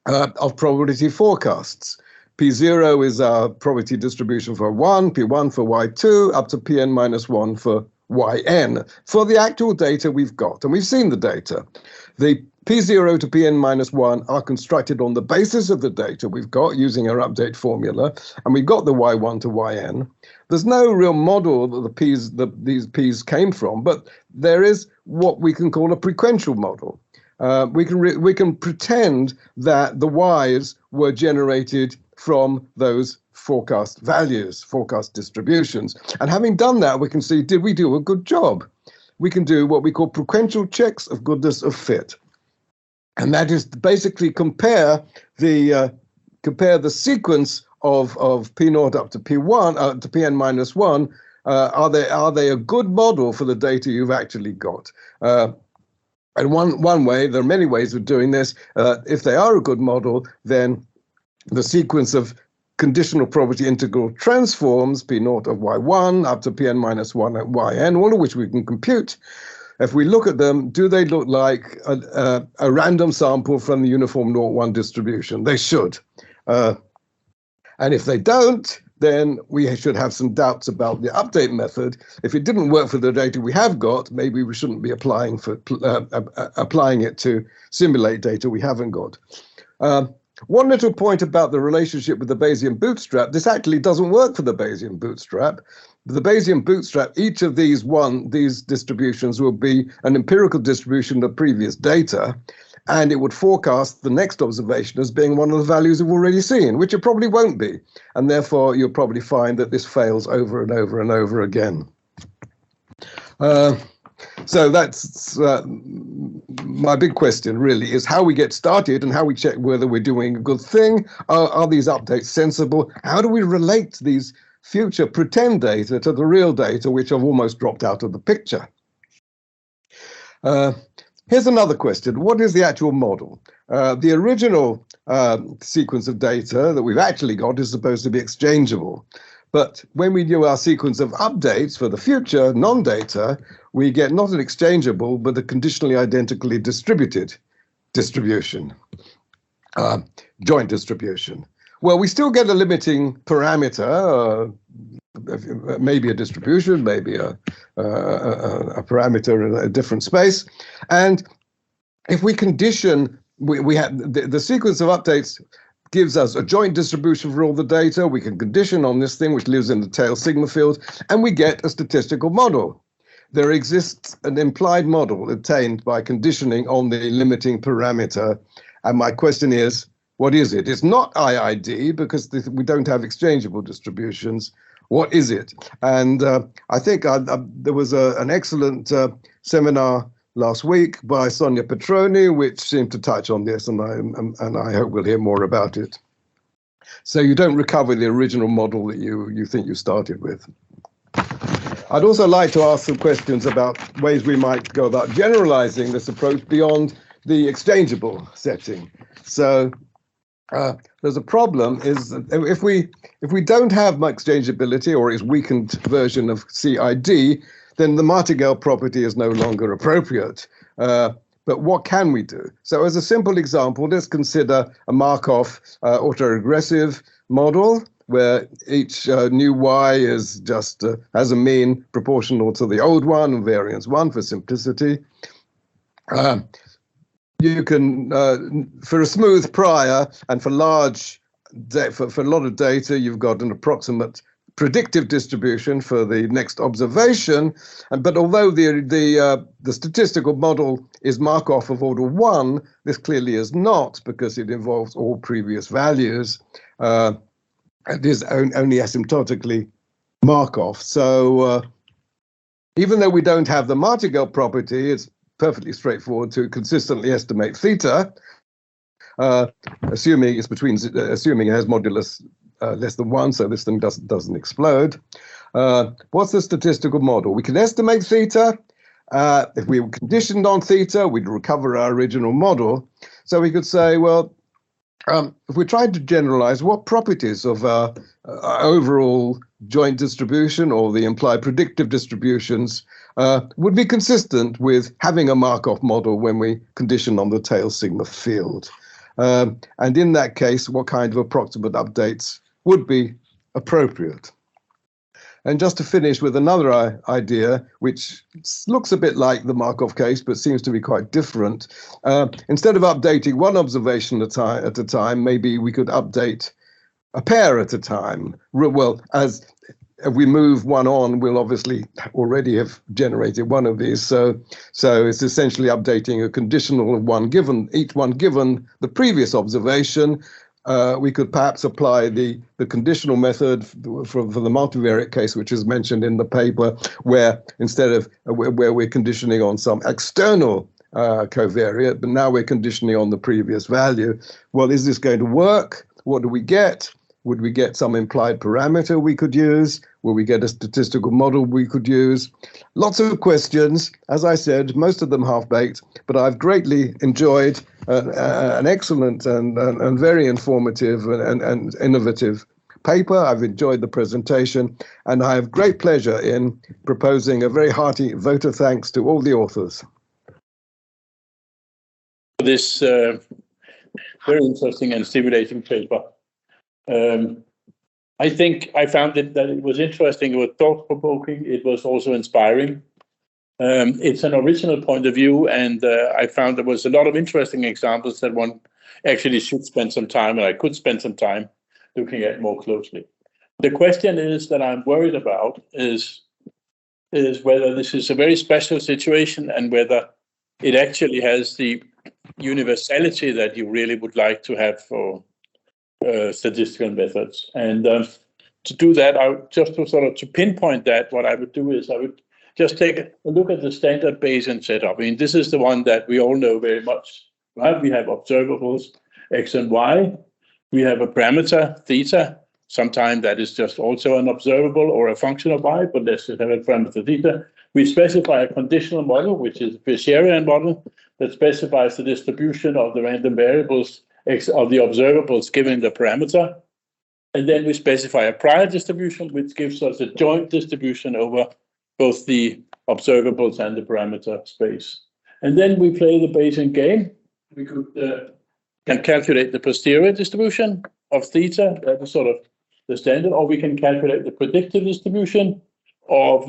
of probability forecasts. P0 is our probability distribution for 1, P1 for y2, up to Pn minus 1 for yn for the actual data we've got. And we've seen the data. The P0 to Pn-1 are constructed on the basis of the data we've got using our update formula, and we've got the y1 to yn. There's no real model that these P's came from, but there is what we can call a frequential model. We can pretend that the y's were generated from those forecast values, forecast distributions. And having done that, we can see, did we do a good job? We can do what we call frequential checks of goodness of fit. And that is basically compare the sequence of P0 up to P1 to Pn-1. Are they a good model for the data you've actually got? And one way, there are many ways of doing this. If they are a good model, then the sequence of conditional probability integral transforms P0 of y1 up to Pn-1 at yn, all of which we can compute. If we look at them, do they look like a random sample from the uniform 0-1 distribution? They should. And if they don't, then we should have some doubts about the update method. If it didn't work for the data we have got, maybe we shouldn't be applying it to simulate data we haven't got. One little point about the relationship with the Bayesian bootstrap. This actually doesn't work for the Bayesian bootstrap. The Bayesian bootstrap, each of these distributions will be an empirical distribution of previous data, and it would forecast the next observation as being one of the values we've already seen, which it probably won't be. And therefore, you'll probably find that this fails over and over and over again. So that's my big question, really, is how we get started and how we check whether we're doing a good thing. Are these updates sensible? How do we relate these future pretend data to the real data, which have almost dropped out of the picture? Here's another question. What is the actual model? The original sequence of data that we've actually got is supposed to be exchangeable. But when we do our sequence of updates for the future non-data, we get not an exchangeable, but a conditionally identically distributed distribution, joint distribution. Well, we still get a limiting parameter, maybe a distribution, maybe a parameter in a different space. And if we condition, we have the sequence of updates gives us a joint distribution for all the data. We can condition on this thing, which lives in the tail sigma field, and we get a statistical model. There exists an implied model obtained by conditioning on the limiting parameter. And my question is, what is it? It's not i.i.d. because we don't have exchangeable distributions. What is it? And I think there was an excellent seminar last week by Sonia Petroni, which seemed to touch on this, and I hope we'll hear more about it. So you don't recover the original model that you think you started with. I'd also like to ask some questions about ways we might go about generalizing this approach beyond the exchangeable setting. So there's a problem is that if we don't have exchangeability, or its weakened version of i.i.d, then the Martingale property is no longer appropriate. But what can we do? So as a simple example, let's consider a Markov autoregressive model where each new y is just has a mean proportional to the old one and variance 1 for simplicity. You can, for a smooth prior and for for a lot of data, you've got an approximate predictive distribution for the next observation. But although the statistical model is Markov of order 1, this clearly is not, because it involves all previous values. It is only asymptotically Markov. So even though we don't have the Martingale property, it's perfectly straightforward to consistently estimate theta, assuming it has modulus less than 1, so this thing doesn't explode. What's the statistical model? We can estimate theta. If we were conditioned on theta, we'd recover our original model. So we could say, well, if we tried to generalize, what properties of our overall joint distribution or the implied predictive distributions would be consistent with having a Markov model when we condition on the tail sigma field? And in that case, what kind of approximate updates would be appropriate? And just to finish with another idea, which looks a bit like the Markov case, but seems to be quite different. Instead of updating one observation at a time, maybe we could update a pair at a time. Well, as we move one on, we'll obviously already have generated one of these. So it's essentially updating a conditional of one given, each one given the previous observation. We could perhaps apply the conditional method for the multivariate case, which is mentioned in the paper, where instead of where we're conditioning on some external covariate, but now we're conditioning on the previous value. Well, is this going to work? What do we get? Would we get some implied parameter we could use? Will we get a statistical model we could use? Lots of questions. As I said, most of them half-baked, but I've greatly enjoyed an excellent and very informative and innovative paper. I've enjoyed the presentation, and I have great pleasure in proposing a very hearty vote of thanks to all the authors. This very interesting and stimulating paper. I think I found that it was interesting, it was thought-provoking, it was also inspiring. It's an original point of view, and I found there was a lot of interesting examples that one actually should spend some time, and I could spend some time looking at more closely. The question is that I'm worried about is whether this is a very special situation and whether it actually has the universality that you really would like to have for statistical methods. And to do that, to pinpoint that, what I would do is I would just take a look at the standard Bayesian setup. I mean, this is the one that we all know very much, right? We have observables x and y. We have a parameter theta. Sometimes that is just also an observable or a function of y, but let's just have a parameter theta. We specify a conditional model, which is a Bayesian model that specifies the distribution of the random variables of the observables given the parameter. And then we specify a prior distribution, which gives us a joint distribution over both the observables and the parameter space. And then we play the Bayesian game. We can calculate the posterior distribution of theta, that is sort of the standard, or we can calculate the predictive distribution of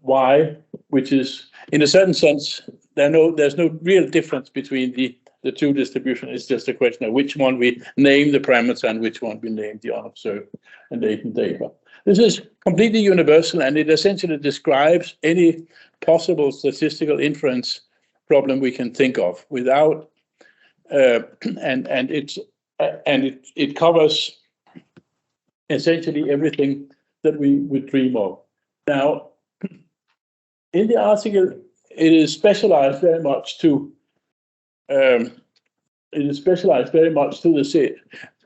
y, which is, in a certain sense, there's no real difference between the two distributions. It's just a question of which one we name the parameter and which one we name the unobserved and latent data. This is completely universal, and it essentially describes any possible statistical inference problem we can think of without, and it covers essentially everything that we would dream of. Now, in the article, it is specialized very much to the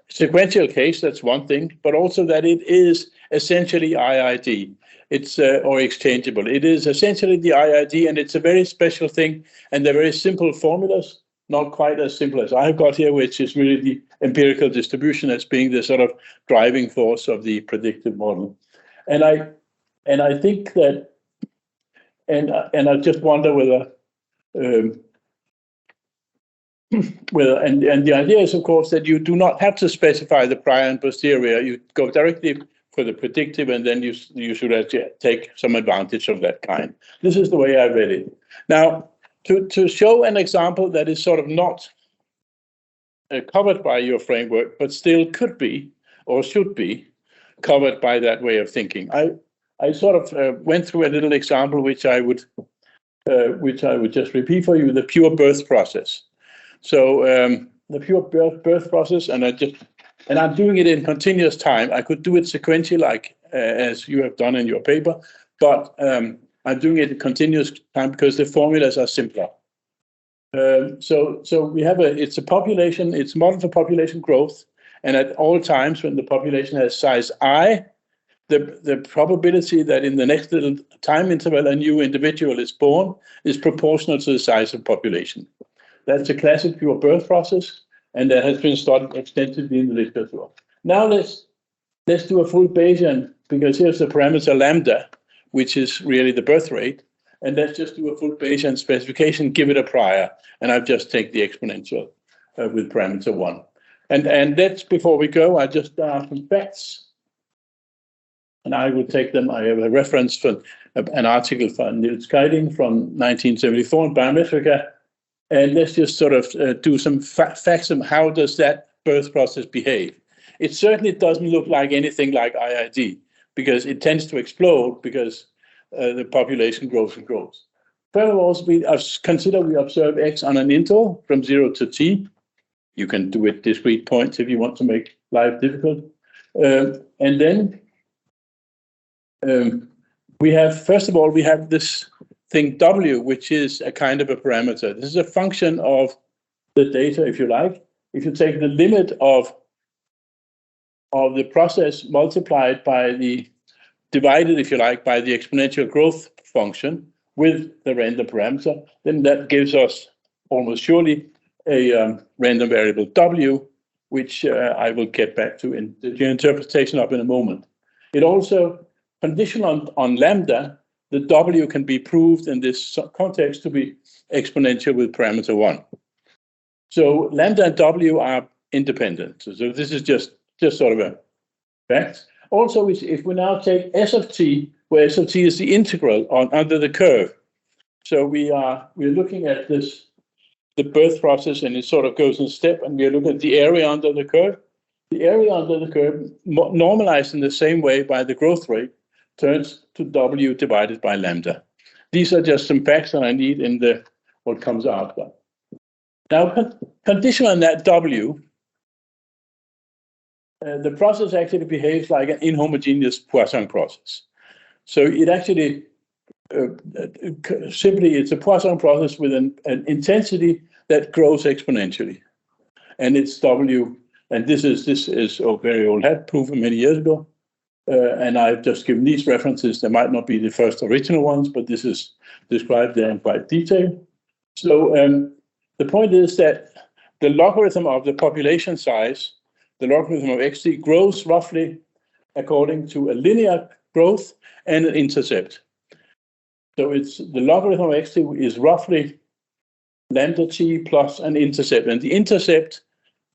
sequential case. That's one thing, but also that it is essentially i.i.d. It's or exchangeable. It is essentially the i.i.d, and it's a very special thing, and they're very simple formulas, not quite as simple as I've got here, which is really the empirical distribution as being the sort of driving force of the predictive model. And I think that, and I just wonder whether the idea is, of course, that you do not have to specify the prior and posterior. You go directly for the predictive, and then you should actually take some advantage of that kind. This is the way I read it. Now, to show an example that is sort of not covered by your framework, but still could be or should be covered by that way of thinking, I sort of went through a little example which I would just repeat for you: the pure birth process. So the pure birth process, and I'm doing it in continuous time. I could do it sequentially, like as you have done in your paper, but I'm doing it in continuous time because the formulas are simpler. So we have it's a population. It's a model for population growth, and at all times when the population has size I, the probability that in the next little time interval a new individual is born is proportional to the size of population. That's a classic pure birth process, and that has been studied extensively in the literature. Now let's do a full Bayesian, because here's the parameter lambda, which is really the birth rate, and let's just do a full Bayesian specification, give it a prior, and I've just take the exponential with parameter 1. And that's, before we go, I just some facts. and I would take them. I have a reference for an article from Niels Keiding from 1974 in Biometrica. And let's just sort of do some facts on how does that birth process behave. It certainly doesn't look like anything like i.i.d. because it tends to explode because the population grows and grows. Furthermore, we consider we observe x on an interval from 0 to t. You can do it discrete points if you want to make life difficult. And then we have, first of all, we have this thing w, which is a kind of a parameter. This is a function of the data, if you like. If you take the limit of the process multiplied by the, divided, if you like, by the exponential growth function with the random parameter, then that gives us almost surely a random variable w, which I will get back to in the interpretation of in a moment. It also, conditional on lambda, the w can be proved in this context to be exponential with parameter 1. So lambda and w are independent. So this is just sort of a fact. Also, if we now take s of t, where s of t is the integral under the curve. So we're looking at this, the birth process, and it sort of goes in step, and we're looking at the area under the curve. The area under the curve, normalized in the same way by the growth rate, turns to w divided by lambda. These are just some facts that I need in the what comes after. Now, conditional on that w, the process actually behaves like an inhomogeneous Poisson process. So it actually simply it's a Poisson process with an intensity that grows exponentially, and it's w. And this is a very old hat, proven many years ago. And I've just given these references. They might not be the first original ones, but this is described there in quite detail. So the point is that the logarithm of the population size, the logarithm of xt, grows roughly according to a linear growth and an intercept. So it's the logarithm of xt is roughly lambda t plus an intercept, and the intercept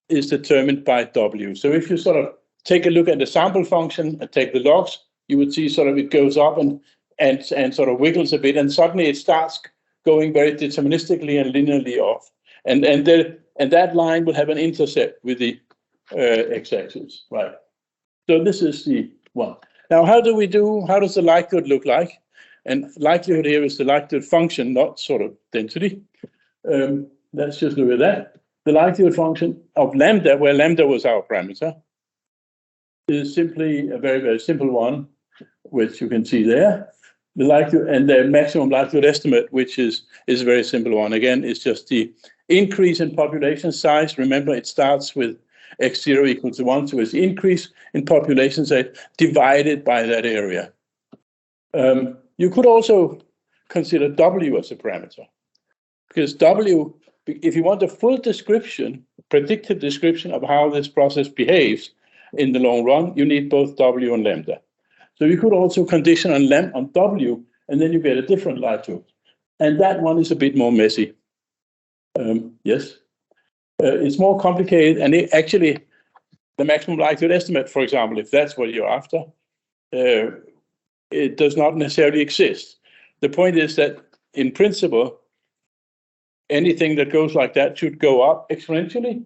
is determined by w. So if you sort of take a look at the sample function and take the logs, you would see sort of it goes up and sort of wiggles a bit, and suddenly it starts going very deterministically and linearly off. And that line will have an intercept with the x-axis, right? So this is the one. Now, how does the likelihood look like? And likelihood here is the likelihood function, not sort of density. Let's just look at that. The likelihood function of lambda, where lambda was our parameter, is simply a very, very simple one, which you can see there. The likelihood and the maximum likelihood estimate, which is a very simple one. Again, it's just the increase in population size. Remember, it starts with x0 equals to 1, so it's the increase in population size divided by that area. You could also consider w as a parameter, because w, if you want a full description, predictive description of how this process behaves in the long run, you need both w and lambda. So you could also condition on w, and then you get a different likelihood. And that one is a bit more messy. Yes, it's more complicated, and actually, the maximum likelihood estimate, for example, if that's what you're after, it does not necessarily exist. The point is that, in principle, anything that goes like that should go up exponentially.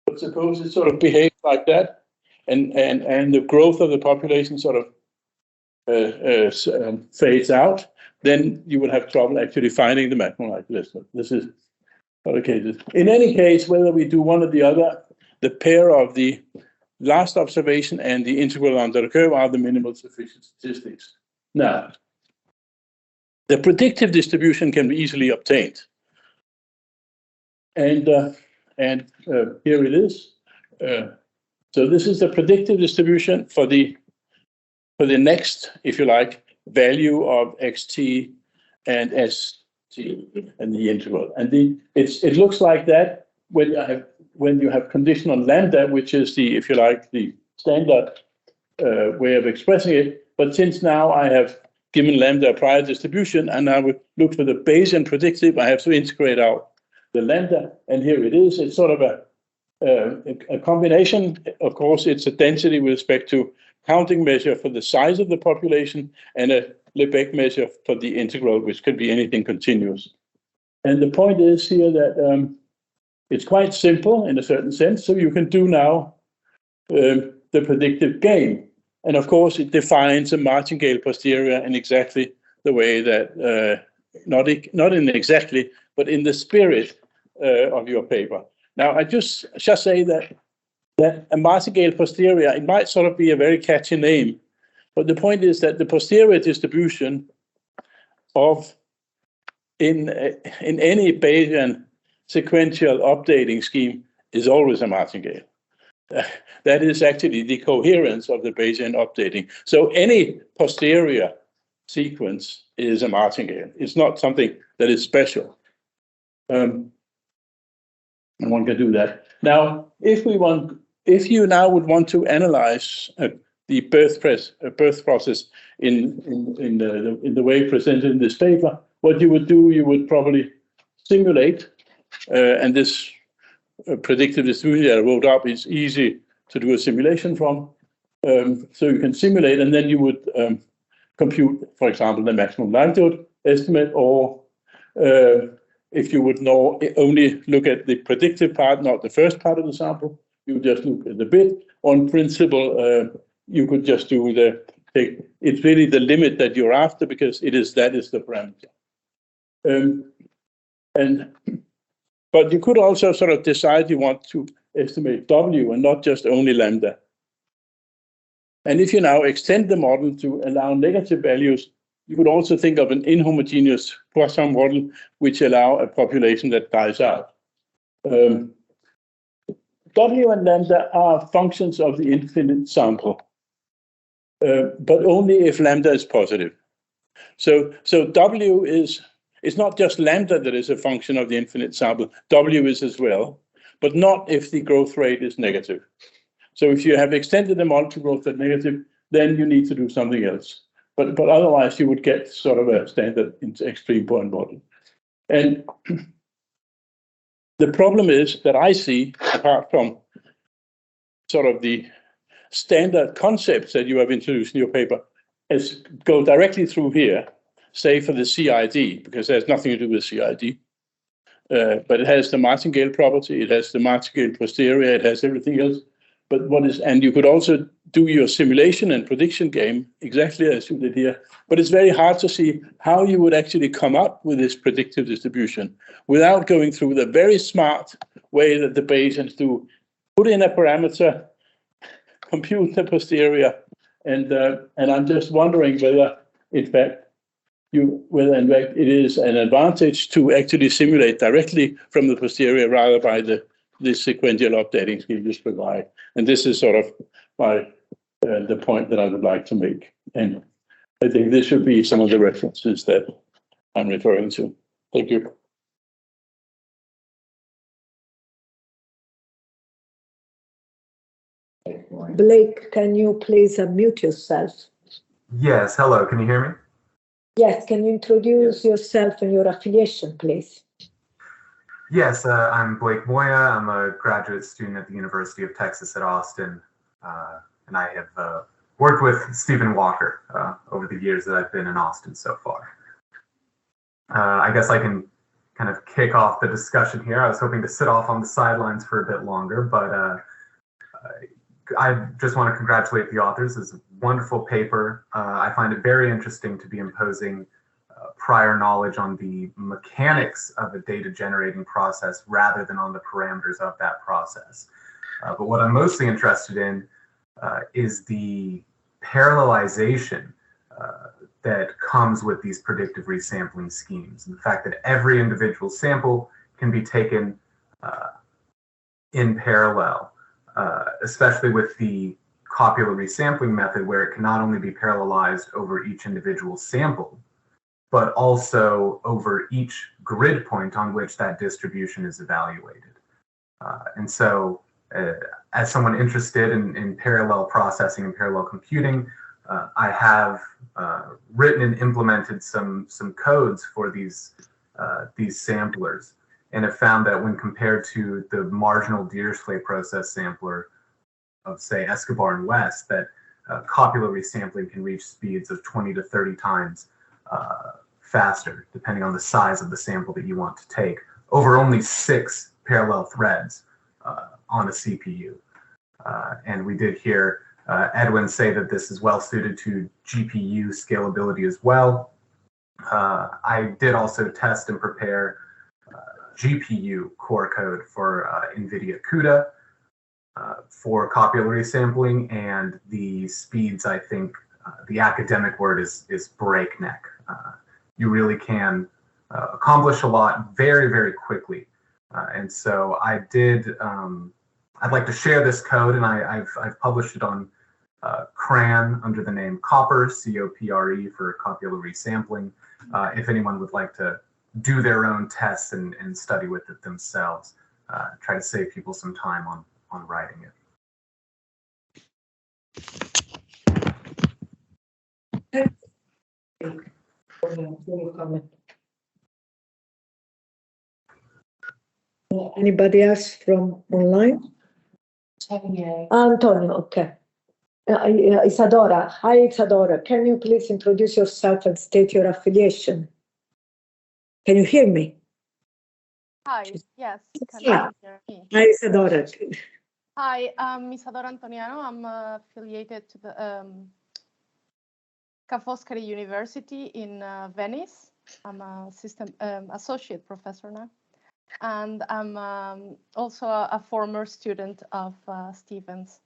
But suppose it sort of behaves like that, and the growth of the population sort of fades out, then you will have trouble actually finding the maximum likelihood estimate. This is other cases. In any case, whether we do one or the other, the pair of the last observation and the integral under the curve are the minimal sufficient statistics. Now, the predictive distribution can be easily obtained. And here it is. So this is the predictive distribution for the next, if you like, value of xt and st and the integral. And it looks like that when you have conditional lambda, which is the, if you like, the standard way of expressing it. But since now I have given lambda a prior distribution, and I would look for the Bayesian predictive, I have to integrate out the lambda, and here it is. It's sort of a combination. Of course, it's a density with respect to counting measure for the size of the population, and a Lebesgue measure for the integral, which could be anything continuous. And the point is here that it's quite simple in a certain sense. So you can do now the predictive game. And of course, it defines a martingale posterior in exactly the way that, not in exactly, but in the spirit of your paper. Now, I just say that a martingale posterior, it might sort of be a very catchy name, but the point is that the posterior distribution of in any Bayesian sequential updating scheme is always a martingale. That is actually the coherence of the Bayesian updating. So any posterior sequence is a martingale. It's not something that is special. And one can do that. Now, if you now would want to analyze the birth process in the way presented in this paper, what you would do, you would probably simulate, and this predictive distribution that I wrote up is easy to do a simulation from. So you can simulate, and then you would compute, for example, the maximum likelihood estimate, or if you would only look at the predictive part, not the first part of the sample, you just look at the bit. On principle, you could just do it's really the limit that you're after, because that is the parameter. But you could also sort of decide you want to estimate W and not just only lambda. And if you now extend the model to allow negative values, you could also think of an inhomogeneous Poisson model, which allow a population that dies out. W and lambda are functions of the infinite sample, but only if lambda is positive. So W it's not just lambda that is a function of the infinite sample. W is as well, but not if the growth rate is negative. So if you have extended the model to growth rate negative, then you need to do something else. But otherwise, you would get sort of a standard extreme point model. And the problem is that I see, apart from sort of the standard concepts that you have introduced in your paper, is go directly through here, say for the c.i.d, because there's nothing to do with c.i.d. But it has the martingale property, it has the martingale posterior, it has everything else. But and you could also do your simulation and prediction game exactly as you did here. But it's very hard to see how you would actually come up with this predictive distribution without going through the very smart way that the Bayesians do. Put in a parameter, compute the posterior, and I'm just wondering whether, in fact, it is an advantage to actually simulate directly from the posterior rather by the sequential updating scheme just provide. And this is sort of the point that I would like to make. And I think this should be some of the references that I'm referring to. Thank you. Blake, can you please unmute yourself? Yes, hello, can you hear me? Yes, can you introduce yourself and your affiliation, please? Yes, I'm Blake Moya. I'm a graduate student at the University of Texas at Austin, and I have worked with Stephen Walker over the years that I've been in Austin so far. I guess I can kind of kick off the discussion here. I was hoping to sit off on the sidelines for a bit longer, but I just want to congratulate the authors. It's a wonderful paper. I find it very interesting to be imposing prior knowledge on the mechanics of a data generating process rather than on the parameters of that process. But what I'm mostly interested in is the parallelization that comes with these predictive resampling schemes, and the fact that every individual sample can be taken in parallel, especially with the copular resampling method, where it can not only be parallelized over each individual sample, but also over each grid point on which that distribution is evaluated. And so as someone interested in parallel processing and parallel computing, I have written and implemented some codes for these samplers, and have found that when compared to the marginal Dirichlet process sampler of, say, Escobar and West, that copular resampling can reach speeds of 20 to 30 times faster, depending on the size of the sample that you want to take, over only 6 parallel threads on a CPU. And we did hear Edwin say that this is well suited to GPU scalability as well. I did also test and prepare GPU core code for NVIDIA CUDA for copular resampling, and the speeds, I think the academic word is breakneck. You really can accomplish a lot very, very quickly. And so I'd like to share this code, and I've published it on CRAN under the name COPRE, C-O-P-R-E, for copular resampling, if anyone would like to do their own tests and study with it themselves. Try to save people some time on writing it. Anybody else from online? Antonio, okay. Isadora, hi Isadora, can you please introduce yourself and state your affiliation? Can you hear me? Hi, yes, can Yeah. you hear me? Hi Isadora. Hi, I'm Isadora Antoniano. I'm affiliated to the Ca' Foscari University in Venice. I'm a associate professor now. And I'm also a former student of Stephen's.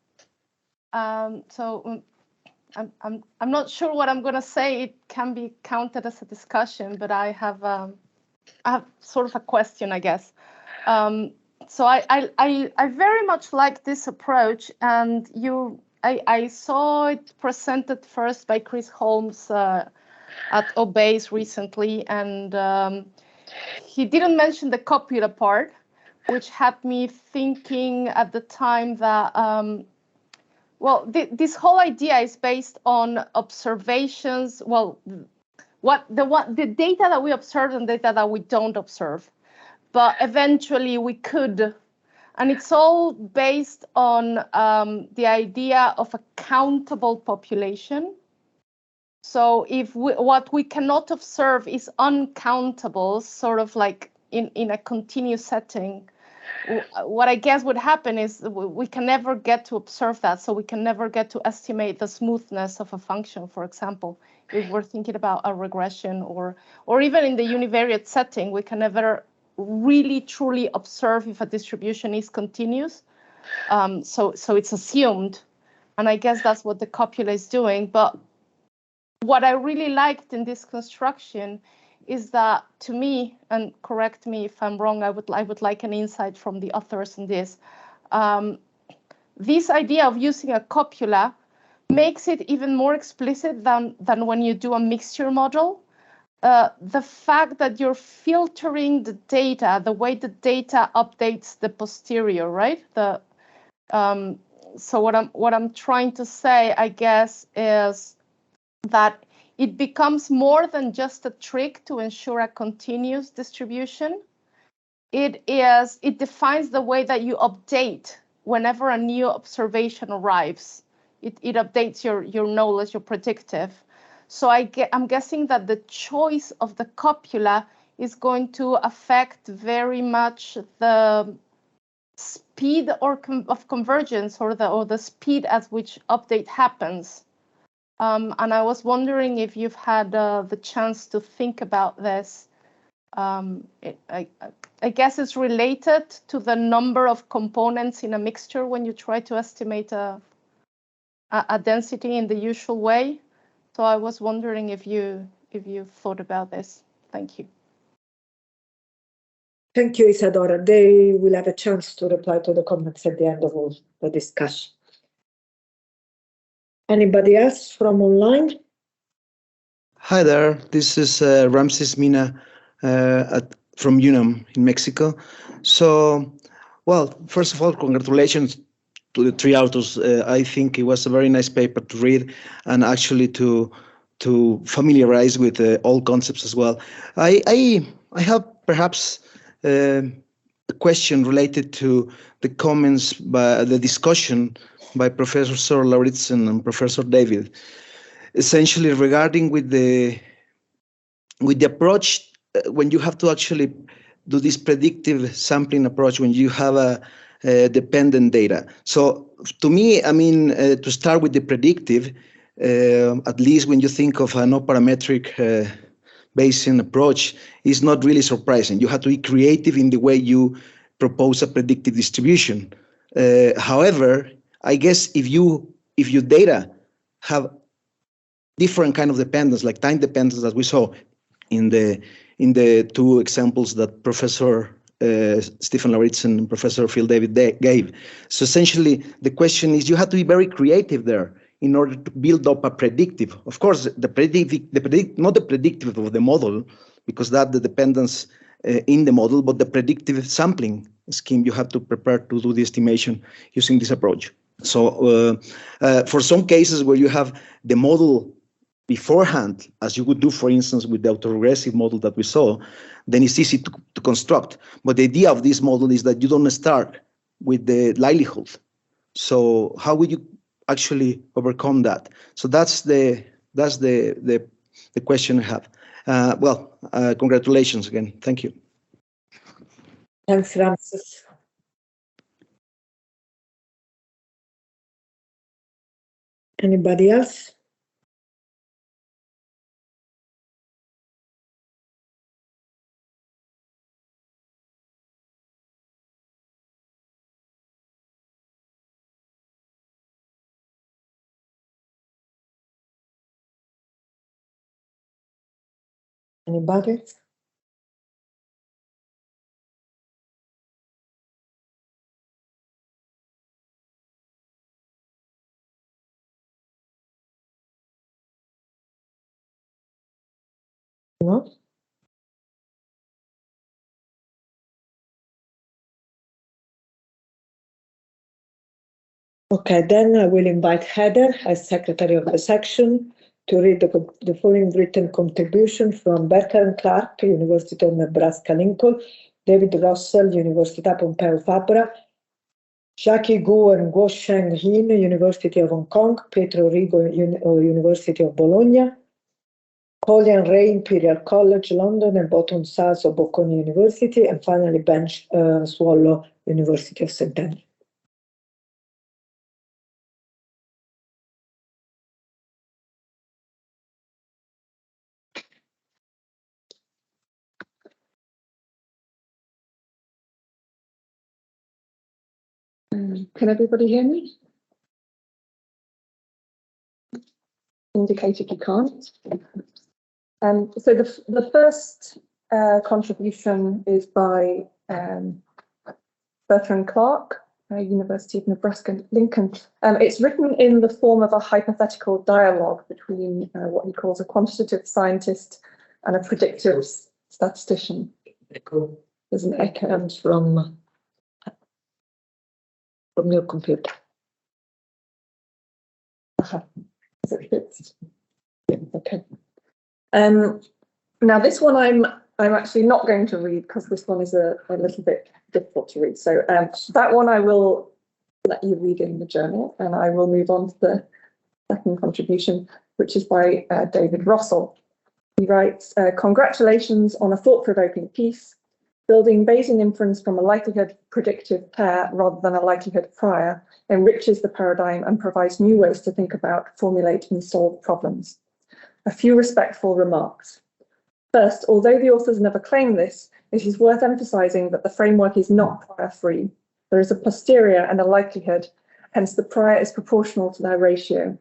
So I'm not sure what I'm going to say. It can be counted as a discussion, but I have sort of a question, I guess. So I very much like this approach, and I saw it presented first by Chris Holmes at Obeys recently, and he didn't mention the copula part, which had me thinking at the time that well, this whole idea is based on observations. Well, the data that we observe and data that we don't observe, but eventually we could, and it's all based on the idea of a countable population. So if what we cannot observe is uncountable, sort of like in a continuous setting, what I guess would happen is we can never get to observe that. So we can never get to estimate the smoothness of a function, for example, if we're thinking about a regression, or even in the univariate setting, we can never really truly observe if a distribution is continuous. So it's assumed, and I guess that's what the copula is doing. But what I really liked in this construction is that, to me, and correct me if I'm wrong, I would like an insight from the authors in this. This idea of using a copula makes it even more explicit than when you do a mixture model. The fact that you're filtering the data, the way the data updates the posterior, right? So what I'm trying to say, I guess, is that it becomes more than just a trick to ensure a continuous distribution. It defines the way that you update whenever a new observation arrives. It updates your knowledge, your predictive. So I'm guessing that the choice of the copula is going to affect very much the speed of convergence, or the speed at which update happens. And I was wondering if you've had the chance to think about this. I guess it's related to the number of components in a mixture when you try to estimate a density in the usual way. So I was wondering if you thought about this. Thank you. Thank you, Isadora. They will have a chance to reply to the comments at the end of all the discussion. Anybody else from online? Hi there, this is Ramses Mina from UNAM in Mexico. So, well, first of all, congratulations to the 3 authors. I think it was a very nice paper to read, and actually to familiarize with all concepts as well. I have perhaps a question related to the comments by the discussion by Professor Lauritsen and Professor David, essentially regarding with the approach when you have to actually do this predictive sampling approach when you have a dependent data. So to me, I mean, to start with the predictive, at least when you think of a no parametric Bayesian approach, is not really surprising. You have to be creative in the way you propose a predictive distribution. However, I guess if your data have different kind of dependence, like time dependence that we saw in the two examples that Professor Stephen Lauritsen and Professor Phil David gave. So essentially, the question is you have to be very creative there in order to build up a predictive. Of course, not the predictive of the model, because that the dependence in the model, but the predictive sampling scheme you have to prepare to do the estimation using this approach. So for some cases where you have the model beforehand, as you would do, for instance, with the autoregressive model that we saw, then it's easy to construct. But the idea of this model is that you don't start with the likelihood. So how would you actually overcome that? So that's the question I have. Congratulations again. Thank you. Thanks, Ramses. Anybody else? Anybody? No? Okay, then I will invite Heather as secretary of the section to read the following written contribution from Bertrand Clark, University of Nebraska-Lincoln, David Russell, Università Pompeu Fabra, Jackie Gu and Guo Sheng Hin, University of Hong Kong, Pietro Rigo, University of Bologna, Colin Ray, Imperial College London, and Boton Saso, Bocconi University, and finally Ben Swallow, University of St. Andrews. Can everybody hear me? Indicate if you can't. So the first contribution is by Bertrand Clark, University of Nebraska-Lincoln. It's written in the form of a hypothetical dialogue between what he calls a quantitative scientist and a predictive statistician. Echo. There's an echo from your computer. Is it fixed? Yeah, okay. Now this one I'm actually not going to read because this one is a little bit difficult to read. So that one I will let you read in the journal, and I will move on to the second contribution, which is by David Russell. He writes, congratulations on a thought-provoking piece. Building Bayesian inference from a likelihood predictive pair rather than a likelihood prior enriches the paradigm and provides new ways to think about, formulate, and solve problems. A few respectful remarks. First, although the authors never claim this, it is worth emphasizing that the framework is not prior-free. There is a posterior and a likelihood, hence the prior is proportional to their ratio.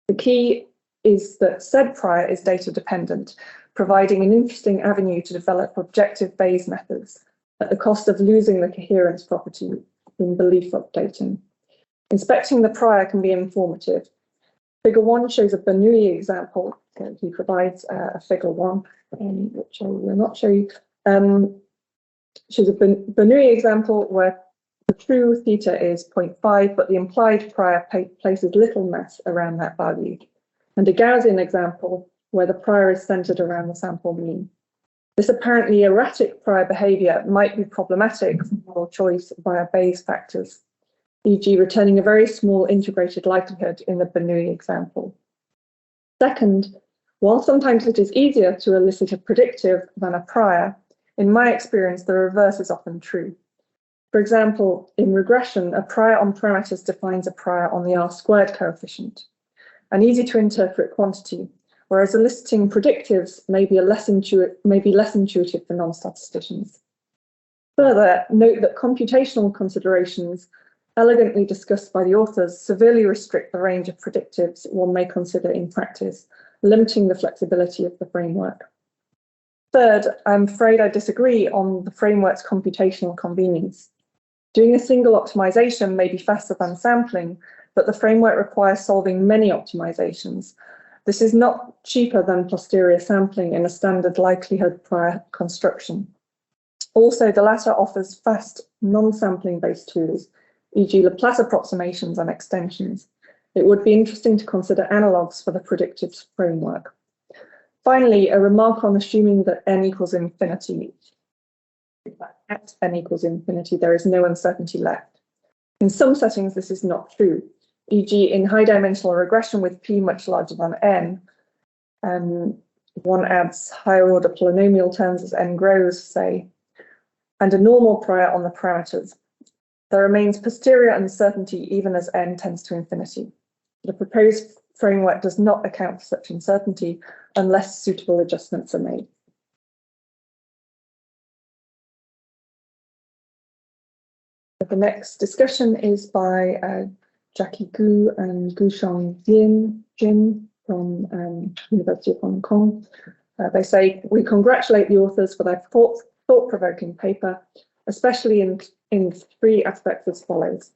The key is that said prior is data-dependent, providing an interesting avenue to develop objective Bayes methods at the cost of losing the coherence property in belief updating. Inspecting the prior can be informative. Figure 1 shows a Bernoulli example. He provides a figure 1, which I will not show you. Shows a Bernoulli example where the true theta is 0.5, but the implied prior places little mass around that value. And a Gaussian example where the prior is centered around the sample mean. This apparently erratic prior behavior might be problematic for model choice via Bayes factors. e.g. returning a very small integrated likelihood in the Bernoulli example. Second, while sometimes it is easier to elicit a predictive than a prior, in my experience, the reverse is often true. For example, in regression, a prior on parameters defines a prior on the R-squared coefficient, an easy to interpret quantity, whereas eliciting predictives may be less intuitive for non-statisticians. Further, note that computational considerations elegantly discussed by the authors severely restrict the range of predictives one may consider in practice, limiting the flexibility of the framework. Third, I'm afraid I disagree on the framework's computational convenience. Doing a single optimization may be faster than sampling, but the framework requires solving many optimizations. This is not cheaper than posterior sampling in a standard likelihood prior construction. Also, the latter offers fast, non-sampling based tools, e.g. Laplace approximations and extensions. It would be interesting to consider analogues for the predictive framework. Finally, a remark on assuming that n equals infinity. At n equals infinity, there is no uncertainty left. In some settings, this is not true. E.g., in high-dimensional regression with p much larger than n, one adds higher-order polynomial terms as n grows, say, and a normal prior on the parameters. There remains posterior uncertainty even as n tends to infinity. The proposed framework does not account for such uncertainty unless suitable adjustments are made. The next discussion is by Jackie Gu and Gusheng Jin from University of Hong Kong. They say, we congratulate the authors for their thought-provoking paper, especially in three aspects as follows.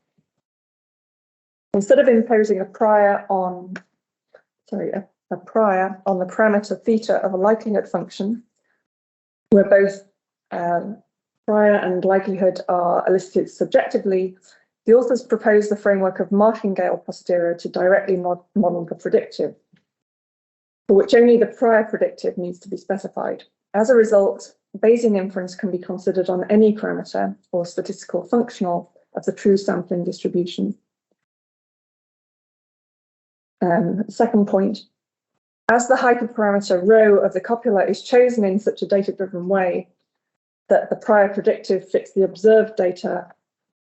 Instead of imposing a prior on the parameter theta of a likelihood function, where both prior and likelihood are elicited subjectively, the authors propose the framework of Martingale Posterior to directly model the predictive, for which only the prior predictive needs to be specified. As a result, Bayesian inference can be considered on any parameter or statistical functional of the true sampling distribution. Second point, as the hyperparameter rho of the copula is chosen in such a data-driven way that the prior predictive fits the observed data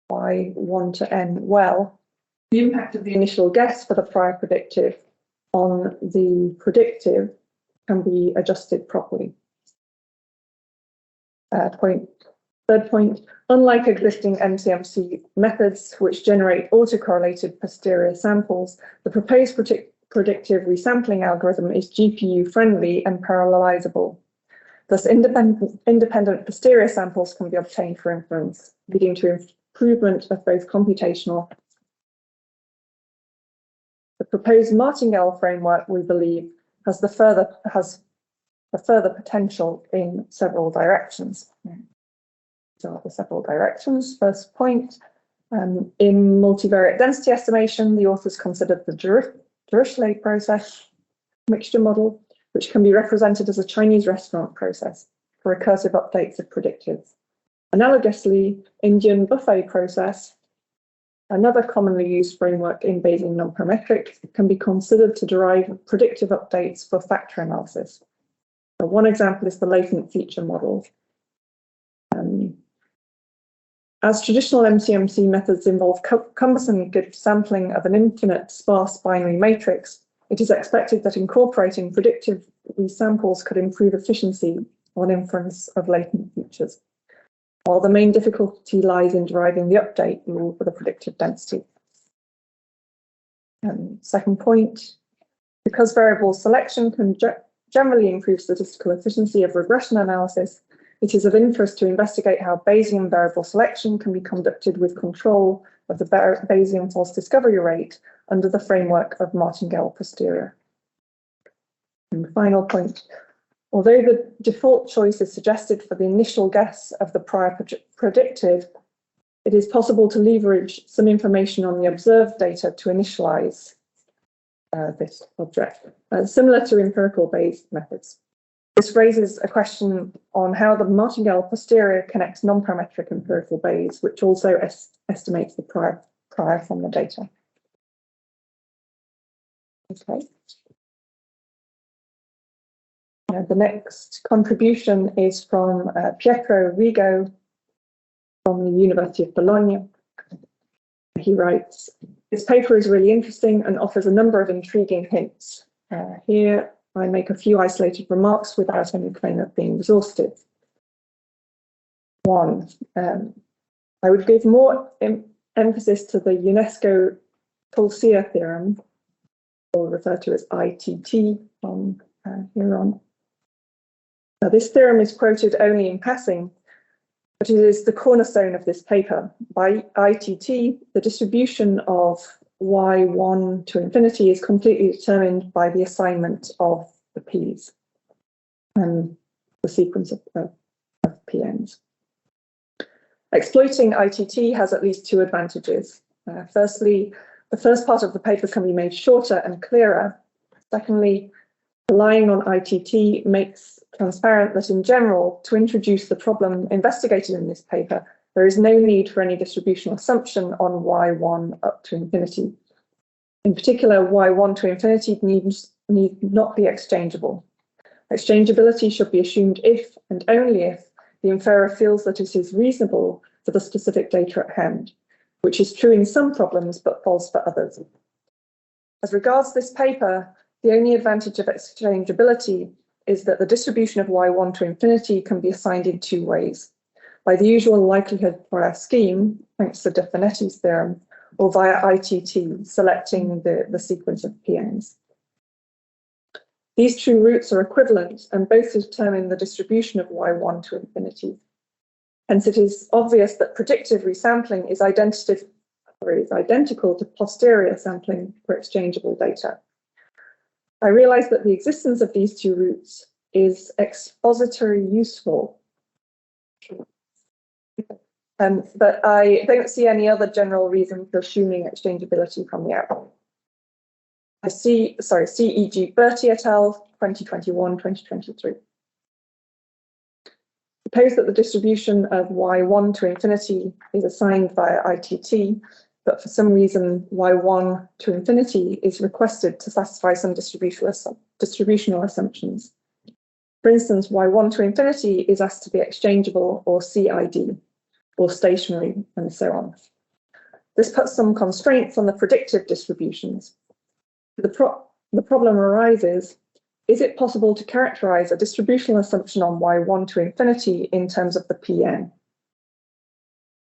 by 1 to n well, the impact of the initial guess for the prior predictive on the predictive can be adjusted properly. Third point, unlike existing MCMC methods which generate autocorrelated posterior samples, the proposed predictive resampling algorithm is GPU friendly and parallelizable. Thus, independent posterior samples can be obtained for inference, leading to improvement of both computational. The proposed Martingale framework, we believe, has the further potential in several directions. So the several directions. First point, in multivariate density estimation, the authors considered the Dirichlet process mixture model, which can be represented as a Chinese restaurant process for recursive updates of predictives. Analogously, Indian buffet process, another commonly used framework in Bayesian nonparametric, can be considered to derive predictive updates for factor analysis. So one example is the latent feature model. As traditional MCMC methods involve cumbersome good sampling of an infinite sparse binary matrix, it is expected that incorporating predictive resamples could improve efficiency on inference of latent features, while the main difficulty lies in deriving the update rule for the predictive density. Second point, because variable selection can generally improve statistical efficiency of regression analysis, it is of interest to investigate how Bayesian variable selection can be conducted with control of the Bayesian false discovery rate under the framework of Martingale Posterior. And final point, although the default choice is suggested for the initial guess of the prior predictive, it is possible to leverage some information on the observed data to initialize this object, similar to empirical Bayes methods. This raises a question on how the Martingale Posterior connects non-parametric empirical Bayes, which also estimates the prior require from the data. Okay. The next contribution is from Pietro Rigo from the University of Bologna. He writes, "This paper is really interesting and offers a number of intriguing hints. Here I make a few isolated remarks without any claim of being exhaustive. One, I would give more emphasis to the UNESCO Posterior theorem, or referred to as i.i.d from here on. Now, this theorem is quoted only in passing, but it is the cornerstone of this paper. By i.i.d, the distribution of y1 to infinity is completely determined by the assignment of the p's and the sequence of pn's. Exploiting i.i.d has at least two advantages. Firstly, the first part of the paper can be made shorter and clearer. Secondly, relying on i.i.d makes transparent that in general, to introduce the problem investigated in this paper, there is no need for any distributional assumption on y1 up to infinity. In particular, y1 to infinity need not be exchangeable. Exchangeability should be assumed if and only if the inferrer feels that it is reasonable for the specific data at hand, which is true in some problems but false for others. As regards this paper, the only advantage of exchangeability is that the distribution of y1 to infinity can be assigned in two ways, by the usual likelihood prior scheme, thanks to De Finetti's theorem, or via i.i.d, selecting the sequence of pn's. These two routes are equivalent and both determine the distribution of y1 to infinity. Hence, it is obvious that predictive resampling is identical to posterior sampling for exchangeable data. I realize that the existence of these two routes is expository useful, but I don't see any other general reason for assuming exchangeability from the output. C.E.G. Bertie et al., 2021-2023. Suppose that the distribution of y1 to infinity is assigned via i.i.d, but for some reason y1 to infinity is requested to satisfy some distributional assumptions. For instance, y1 to infinity is asked to be exchangeable or c.i.d, or stationary, and so on. This puts some constraints on the predictive distributions. The problem arises, is it possible to characterize a distributional assumption on y1 to infinity in terms of the Pn?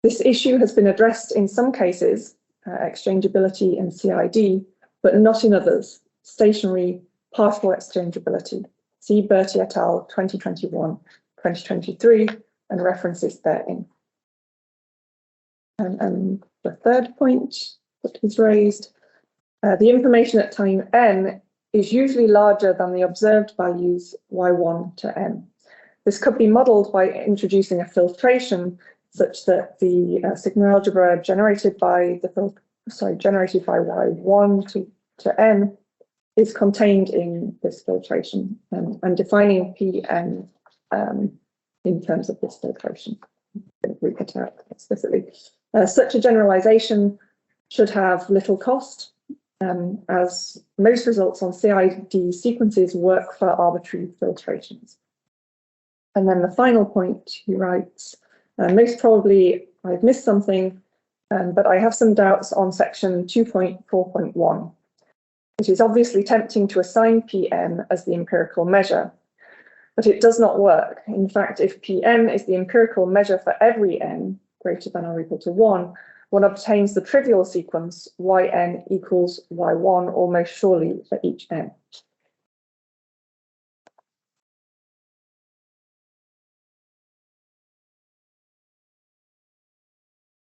This issue has been addressed in some cases, exchangeability and CID, but not in others, stationary partial exchangeability. See Bertie et al. 2021-2023 and references therein. And the third point that is raised, the information at time n is usually larger than the observed values y1 to n. This could be modeled by introducing a filtration such that the sigma algebra generated by y1 to n is contained in this filtration and defining Pn in terms of this filtration. Read it out explicitly. Such a generalization should have little cost, as most results on CID sequences work for arbitrary filtrations. And then the final point, he writes, most probably I've missed something, but I have some doubts on section 2.4.1. It is obviously tempting to assign Pn as the empirical measure, but it does not work. In fact, if Pn is the empirical measure for every n greater than or equal to 1, one obtains the trivial sequence yn equals y1 almost surely for each n.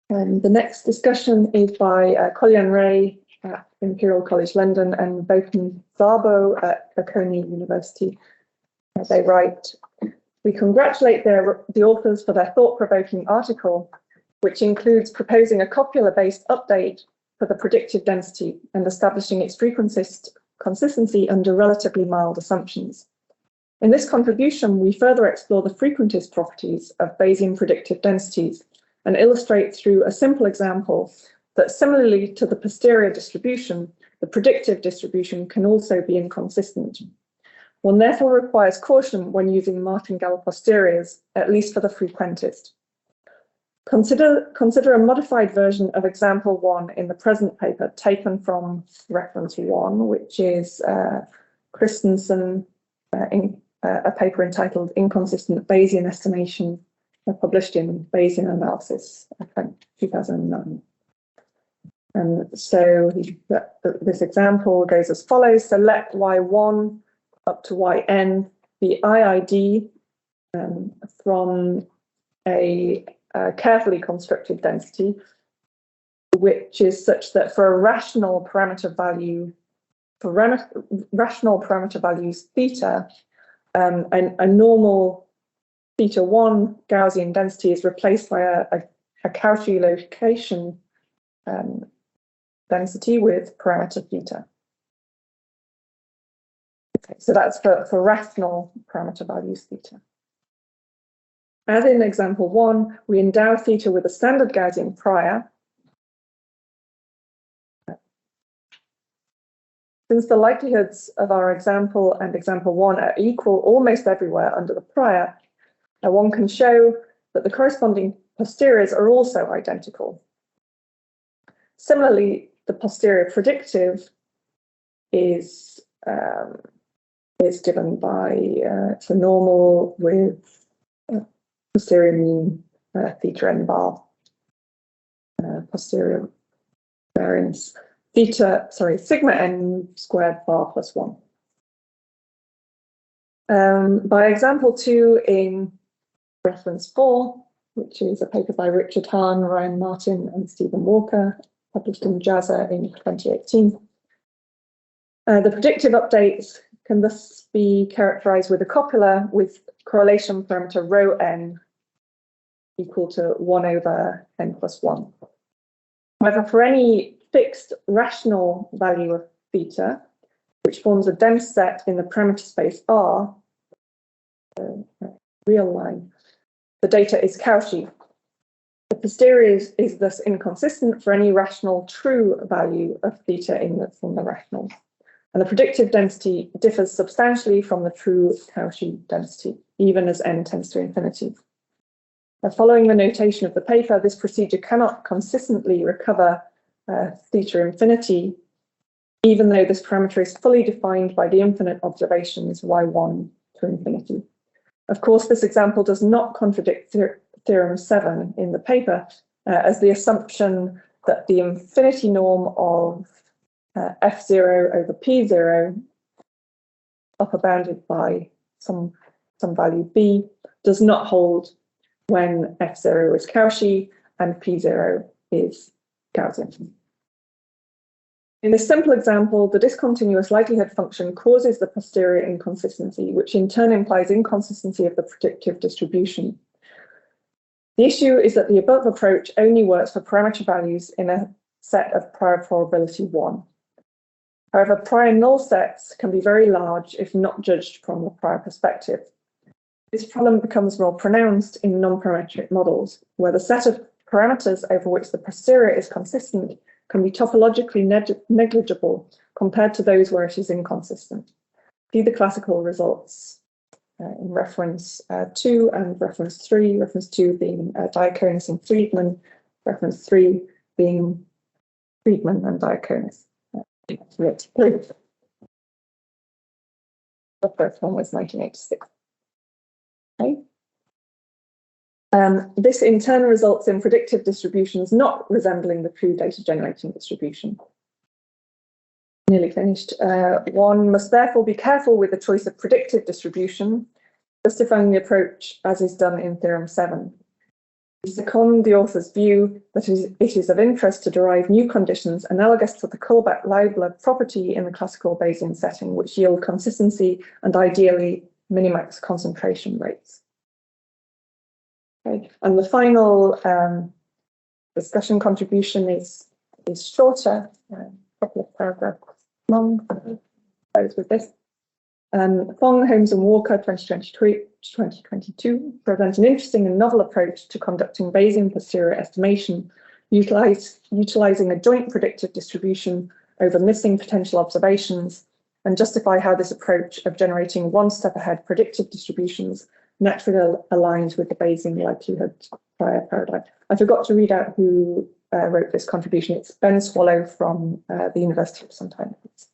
And the next discussion is by Collian Ray at Imperial College London and Boken Szabo at Bocconi University. They write, we congratulate the authors for their thought-provoking article, which includes proposing a copula-based update for the predictive density and establishing its consistency under relatively mild assumptions. In this contribution, we further explore the frequentist properties of Bayesian predictive densities and illustrate through a simple example that similarly to the posterior distribution, the predictive distribution can also be inconsistent. One therefore requires caution when using martingale posteriors, at least for the frequentist. Consider a modified version of example 1 in the present paper taken from reference 1, which is Christensen in a paper entitled Inconsistent Bayesian Estimation, published in Bayesian Analysis, 2009. And so this example goes as follows. So let y1 up to yn be i.i.d from a carefully constructed density, which is such that for a rational parameter value, for rational parameter values theta, a normal theta 1 Gaussian density is replaced by a Cauchy location density with parameter theta. Okay, so that's for rational parameter values theta. As in example 1, we endow theta with a standard Gaussian prior. Since the likelihoods of our example and example 1 are equal almost everywhere under the prior, one can show that the corresponding posteriors are also identical. Similarly, the posterior predictive is given by it's a normal with posterior mean theta n bar, posterior variance sigma n squared bar plus 1. By example 2 in reference 4, which is a paper by Richard Hahn, Ryan Martin, and Stephen Walker, published in JASA in 2018. The predictive updates can thus be characterized with a copula with correlation parameter rho n equal to 1 over n plus 1. However, for any fixed rational value of theta, which forms a dense set in the parameter space R, real line, the data is Cauchy. The posterior is thus inconsistent for any rational true value of theta from the rationals. And the predictive density differs substantially from the true Cauchy density, even as n tends to infinity. Following the notation of the paper, this procedure cannot consistently recover theta infinity, even though this parameter is fully defined by the infinite observations y1 to infinity. Of course, this example does not contradict theorem 7 in the paper, as the assumption that the infinity norm of f0 over p0, upper bounded by some value b, does not hold when f0 is Cauchy and p0 is Gaussian. In this simple example, the discontinuous likelihood function causes the posterior inconsistency, which in turn implies inconsistency of the predictive distribution. The issue is that the above approach only works for parameter values in a set of prior probability 1. However, prior null sets can be very large if not judged from the prior perspective. This problem becomes more pronounced in non-parametric models, where the set of parameters over which the posterior is consistent can be topologically negligible compared to those where it is inconsistent. See the classical results in reference 2 and reference 3, reference 2 being Diaconis and Friedman, reference 3 being Friedman and Diaconis. The first one was 1986. Okay. This in turn results in predictive distributions not resembling the true data generating distribution. Nearly finished. One must therefore be careful with the choice of predictive distribution, justifying the approach as is done in theorem 7. We second the author's view that it is of interest to derive new conditions analogous to the Kullback-Leibler property in the classical Bayesian setting, which yield consistency and ideally minimax concentration rates. Okay. And the final discussion contribution is shorter, a couple of paragraphs long. Close with this. Fong, Holmes and Walker, 2022, present an interesting and novel approach to conducting Bayesian posterior estimation utilizing a joint predictive distribution over missing potential observations, and justify how this approach of generating one step ahead predictive distributions naturally aligns with the Bayesian likelihood prior paradigm. I forgot to read out who wrote this contribution. It's Ben Swallow from the University of St. Andrews.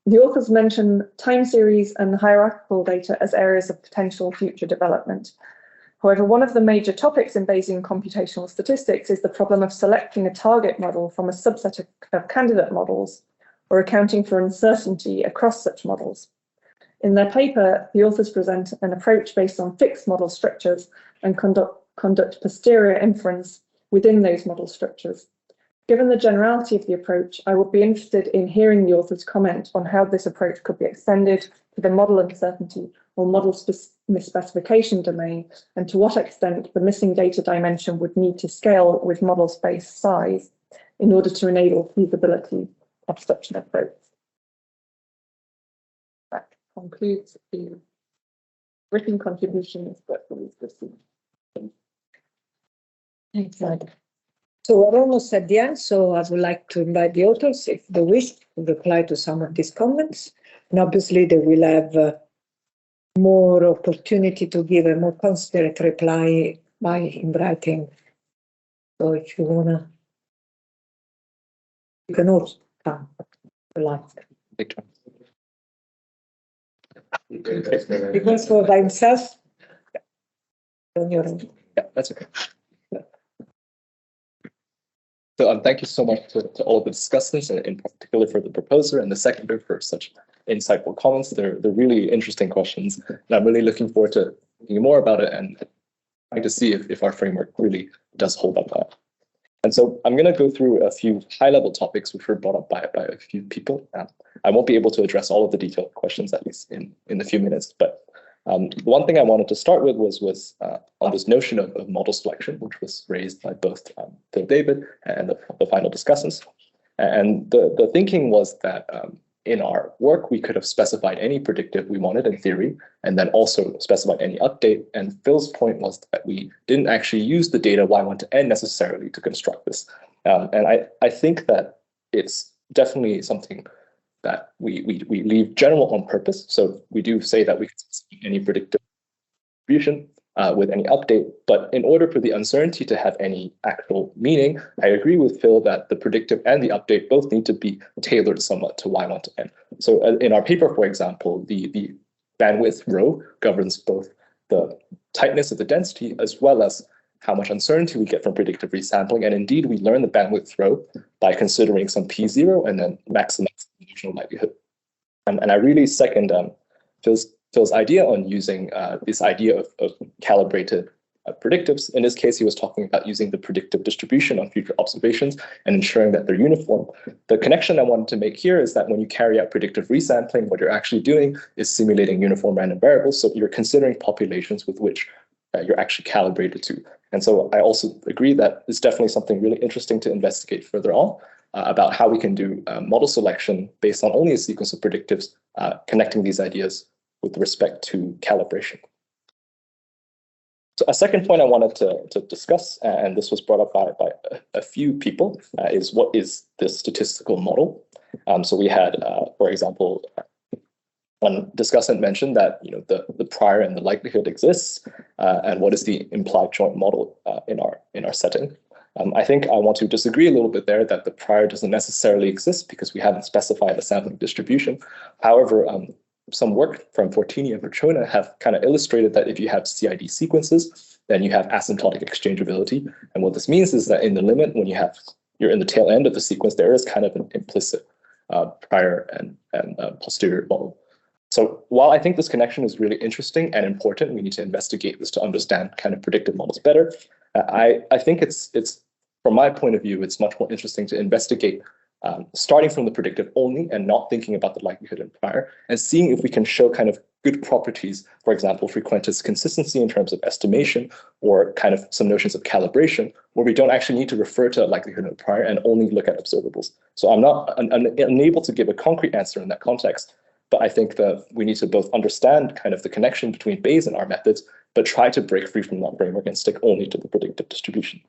The authors mention time series and hierarchical data as areas of potential future development. However, one of the major topics in Bayesian computational statistics is the problem of selecting a target model from a subset of candidate models, or accounting for uncertainty across such models. In their paper, the authors present an approach based on fixed model structures and conduct posterior inference within those model structures. Given the generality of the approach, I would be interested in hearing the authors comment on how this approach could be extended to the model uncertainty or model misspecification domain, and to what extent the missing data dimension would need to scale with model space size in order to enable feasibility of such an approach. That concludes the written contributions that we've received. Thanks, Ed. So we're almost at the end, so I would like to invite the authors, if they wish, to reply to some of these comments. And obviously they will have more opportunity to give a more considerate reply in writing. So if you wanna, you can also come. He goes for by himself. On your own. Yeah, that's okay. So thank you so much to all of the discussants, and in particular for the proposer and the seconder for such insightful comments. They're really interesting questions, and I'm really looking forward to thinking more about it and trying to see if our framework really does hold up. And so I'm going to go through a few high-level topics which were brought up by a few people. I won't be able to address all of the detailed questions, at least in a few minutes, but one thing I wanted to start with was on this notion of model selection, which was raised by both Phil David and the final discussants. And the thinking was that in our work, we could have specified any predictive we wanted in theory, and then also specified any update. And Phil's point was that we didn't actually use the data y1 to n necessarily to construct this. And I think that it's definitely something that we leave general on purpose. So we do say that we can specify any predictive distribution with any update, but in order for the uncertainty to have any actual meaning, I agree with Phil that the predictive and the update both need to be tailored somewhat to y1 to n. So in our paper, for example, the bandwidth rho governs both the tightness of the density as well as how much uncertainty we get from predictive resampling. And indeed, we learn the bandwidth rho by considering some p0 and then maximize the notional likelihood. And I really second Phil's idea on using this idea of calibrated predictives. In this case, he was talking about using the predictive distribution on future observations and ensuring that they're uniform. The connection I wanted to make here is that when you carry out predictive resampling, what you're actually doing is simulating uniform random variables. So you're considering populations with which you're actually calibrated to. And so I also agree that it's definitely something really interesting to investigate further on about how we can do model selection based on only a sequence of predictives, connecting these ideas with respect to calibration. So a second point I wanted to discuss, and this was brought up by a few people, is what is this statistical model? So we had, for example, one discussant mentioned that the prior and the likelihood exists, and what is the implied joint model in our setting. I think I want to disagree a little bit there that the prior doesn't necessarily exist because we haven't specified a sampling distribution. However, some work from Fortini and Verchona have kind of illustrated that if you have i.i.d sequences, then you have asymptotic exchangeability. And what this means is that in the limit, when you're in the tail end of the sequence, there is kind of an implicit prior and posterior model. So while I think this connection is really interesting and important, we need to investigate this to understand kind of predictive models better. I think it's from my point of view, it's much more interesting to investigate starting from the predictive only and not thinking about the likelihood and prior, and seeing if we can show kind of good properties, for example, frequentist consistency in terms of estimation, or kind of some notions of calibration, where we don't actually need to refer to a likelihood and prior and only look at observables. So I'm not unable to give a concrete answer in that context, but I think that we need to both understand kind of the connection between Bayes and our methods, but try to break free from that framework and stick only to the predictive distribution.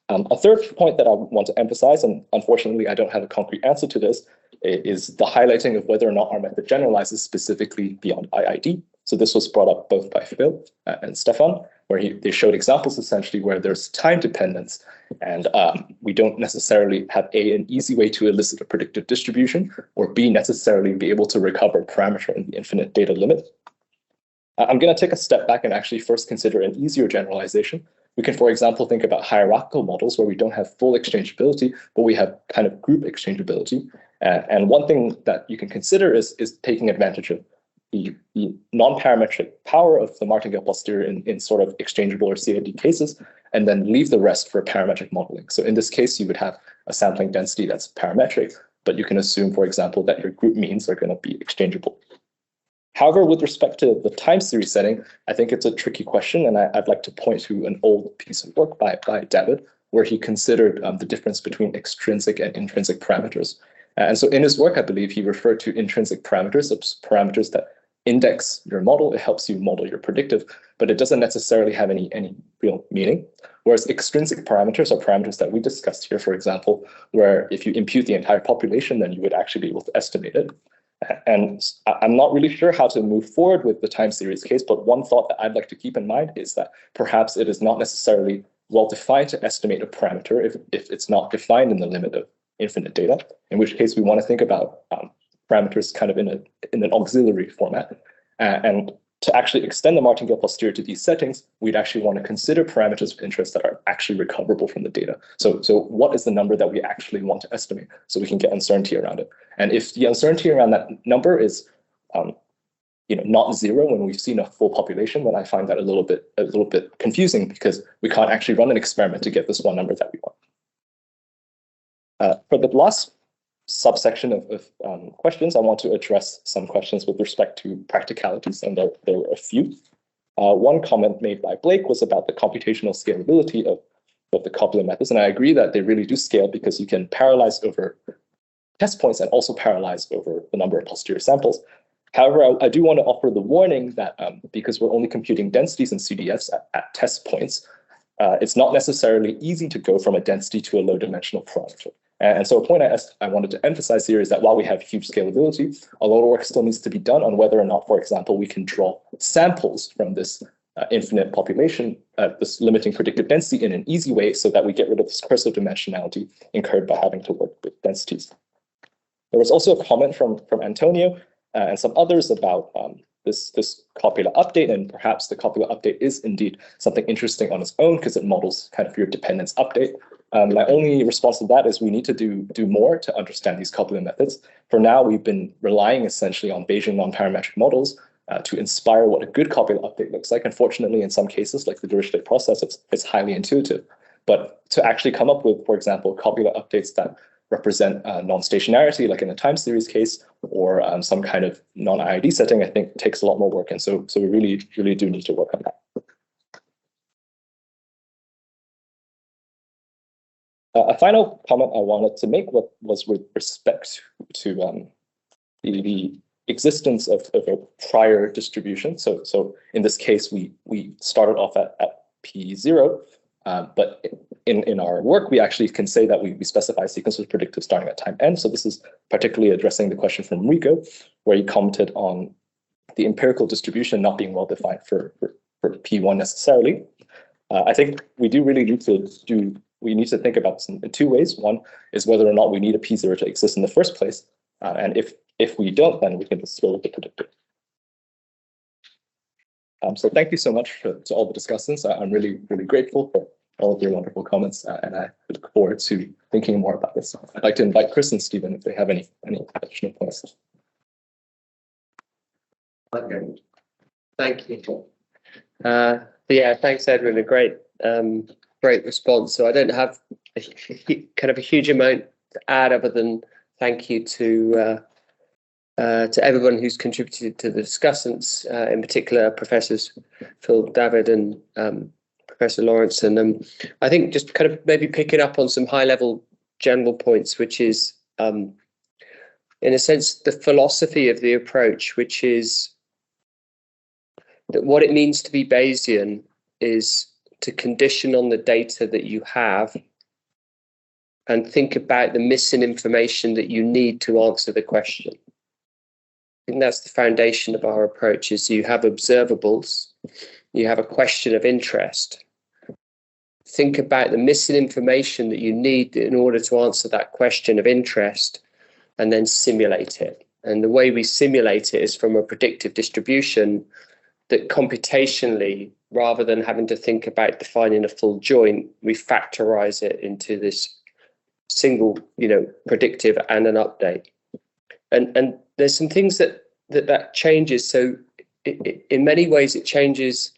A third point that I want to emphasize, and unfortunately I don't have a concrete answer to this, is the highlighting of whether or not our method generalizes specifically beyond i.i.d. So this was brought up both by Phil and Stefan, where they showed examples essentially where there's time dependence, and we don't necessarily have an easy way to elicit a predictive distribution, or B, necessarily be able to recover a parameter in the infinite data limit. I'm going to take a step back and actually first consider an easier generalization. We can, for example, think about hierarchical models where we don't have full exchangeability, but we have kind of group exchangeability. And one thing that you can consider is taking advantage of the non-parametric power of the Martingale Posterior in sort of exchangeable or CID cases, and then leave the rest for parametric modeling. So in this case, you would have a sampling density that's parametric, but you can assume, for example, that your group means are going to be exchangeable. However, with respect to the time series setting, I think it's a tricky question, and I'd like to point to an old piece of work by David, where he considered the difference between extrinsic and intrinsic parameters. And so in his work, I believe he referred to intrinsic parameters as parameters that index your model. It helps you model your predictive, but it doesn't necessarily have any real meaning. Whereas extrinsic parameters are parameters that we discussed here, for example, where if you impute the entire population, then you would actually be able to estimate it. And I'm not really sure how to move forward with the time series case, but one thought that I'd like to keep in mind is that perhaps it is not necessarily well defined to estimate a parameter if it's not defined in the limit of infinite data, in which case we want to think about parameters kind of in an auxiliary format. And to actually extend the Martingale Posterior to these settings, we'd actually want to consider parameters of interest that are actually recoverable from the data. So what is the number that we actually want to estimate so we can get uncertainty around it? And if the uncertainty around that number is not zero when we've seen a full population, then I find that a little bit confusing, because we can't actually run an experiment to get this one number that we want. For the last subsection of questions, I want to address some questions with respect to practicalities, and there were a few. One comment made by Blake was about the computational scalability of the copula methods, and I agree that they really do scale because you can parallelize over test points and also parallelize over the number of posterior samples. However, I do want to offer the warning that because we're only computing densities and CDFs at test points, it's not necessarily easy to go from a density to a low-dimensional parameter. And so a point I wanted to emphasize here is that while we have huge scalability, a lot of work still needs to be done on whether or not, for example, we can draw samples from this infinite population, this limiting predictive density in an easy way so that we get rid of this curse of dimensionality incurred by having to work with densities. There was also a comment from Antonio and some others about this copula update, and perhaps the copula update is indeed something interesting on its own because it models kind of your dependence update. My only response to that is we need to do more to understand these copula methods. For now, we've been relying essentially on Bayesian non-parametric models to inspire what a good copula update looks like. Unfortunately, in some cases, like the Dirichlet process, it's highly intuitive. But to actually come up with, for example, copula updates that represent non-stationarity, like in a time series case, or some kind of non-i.i.d setting, I think takes a lot more work. And so we really do need to work on that. A final comment I wanted to make was with respect to the existence of a prior distribution. So in this case, we started off at P0, but in our work, we actually can say that we specify a sequence of predictive starting at time n. So this is particularly addressing the question from Rico, where he commented on the empirical distribution not being well defined for P1 necessarily. I think we do really need to think about this in two ways. One is whether or not we need a P0 to exist in the first place. And if we don't, then we can just go with the predictor. So thank you so much to all the discussants. I'm really grateful for all of your wonderful comments, and I look forward to thinking more about this. I'd like to invite Chris and Stephen if they have any additional points. Okay. Thank you. Yeah, thanks, Edwin. A great response. So I don't have kind of a huge amount to add other than thank you to everyone who's contributed to the discussants, in particular Professors Phil, David, and Professor Lawrence. And I think just kind of maybe picking up on some high-level general points, which is, in a sense, the philosophy of the approach, which is that what it means to be Bayesian is to condition on the data that you have and think about the missing information that you need to answer the question. I think that's the foundation of our approach. Is you have observables, you have a question of interest. Think about the missing information that you need in order to answer that question of interest, and then simulate it. And the way we simulate it is from a predictive distribution that computationally, rather than having to think about defining a full joint, we factorize it into this single, predictive and an update. And there's some things that changes. So in many ways, it changes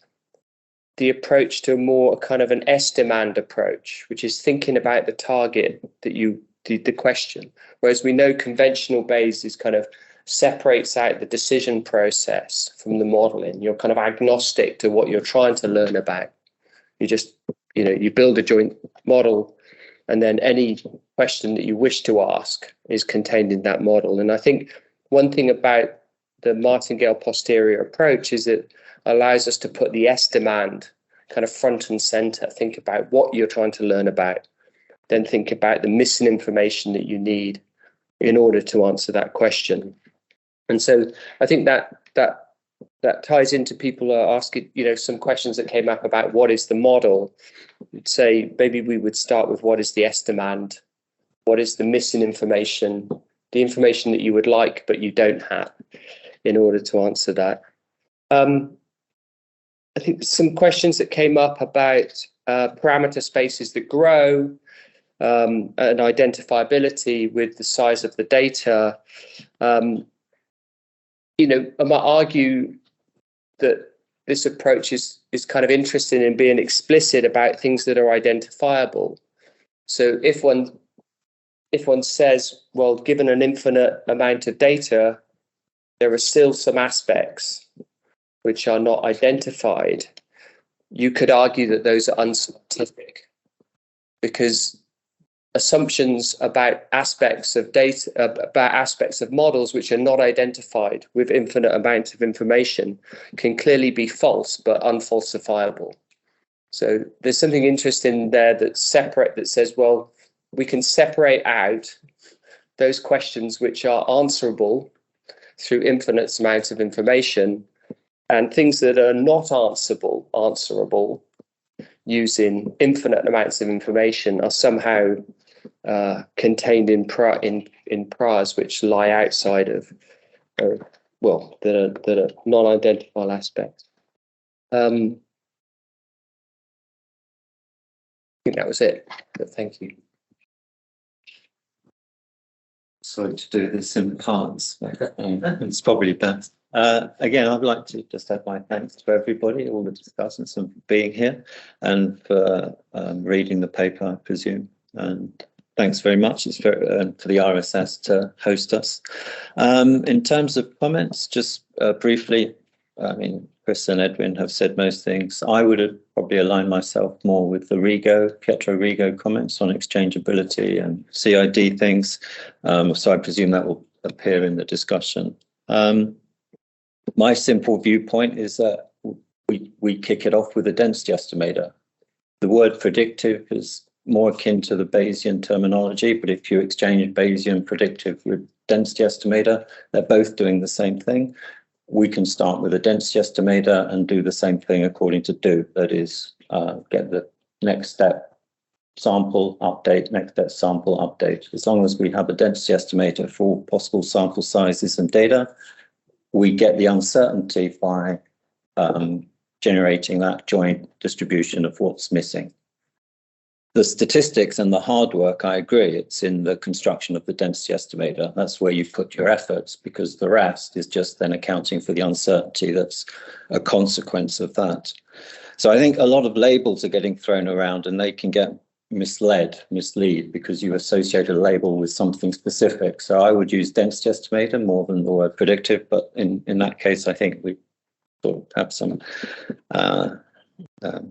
the approach to a more kind of an S-demand approach, which is thinking about the target that the question. Whereas we know conventional Bayes is kind of separates out the decision process from the modeling. You're kind of agnostic to what you're trying to learn about. You just, you build a joint model, and then any question that you wish to ask is contained in that model. And I think one thing about the Martingale Posterior approach is it allows us to put the S-demand kind of front and center. Think about what you're trying to learn about, then think about the missing information that you need in order to answer that question. And so I think that ties into people are asking, some questions that came up about what is the model. You'd say maybe we would start with what is the S-demand, what is the missing information, the information that you would like but you don't have, in order to answer that. I think some questions that came up about parameter spaces that grow and identifiability with the size of the data. I might argue that this approach is kind of interested in being explicit about things that are identifiable. So if one says, well, given an infinite amount of data, there are still some aspects which are not identified, you could argue that those are unscientific, because assumptions about aspects of data, about aspects of models which are not identified with infinite amounts of information can clearly be false but unfalsifiable. So there's something interesting there that says, well, we can separate out those questions which are answerable through infinite amounts of information, and things that are not answerable using infinite amounts of information are somehow contained in priors which lie outside of, that are non-identifiable aspects. I think that was it, but thank you. Sorry to do this in parts, but it's probably best. Again, I'd like to just add my thanks to everybody, all the discussants, for being here and for reading the paper, I presume. And thanks very much. It's for the RSS to host us. In terms of comments, just briefly, I mean, Chris and Edwin have said most things. I would have probably aligned myself more with the Pietro Rigo comments on exchangeability and CID things. So I presume that will appear in the discussion. My simple viewpoint is that we kick it off with a density estimator. The word predictive is more akin to the Bayesian terminology, but if you exchange Bayesian predictive with density estimator, they're both doing the same thing. We can start with a density estimator and do the same thing according to Doob. That is, get the next step sample update, next step sample update. As long as we have a density estimator for all possible sample sizes and data, we get the uncertainty by generating that joint distribution of what's missing. The statistics and the hard work, I agree, it's in the construction of the density estimator. That's where you put your efforts, because the rest is just then accounting for the uncertainty that's a consequence of that. So I think a lot of labels are getting thrown around, and they can get mislead because you associate a label with something specific. So I would use density estimator more than the word predictive, but in that case, I think we sort of have some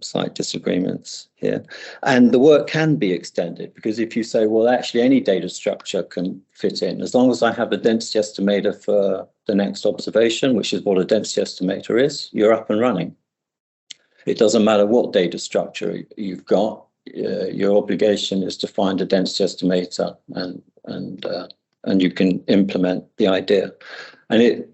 slight disagreements here. And the work can be extended, because if you say, well, actually any data structure can fit in, as long as I have a density estimator for the next observation, which is what a density estimator is, you're up and running. It doesn't matter what data structure you've got, your obligation is to find a density estimator, and you can implement the idea. And it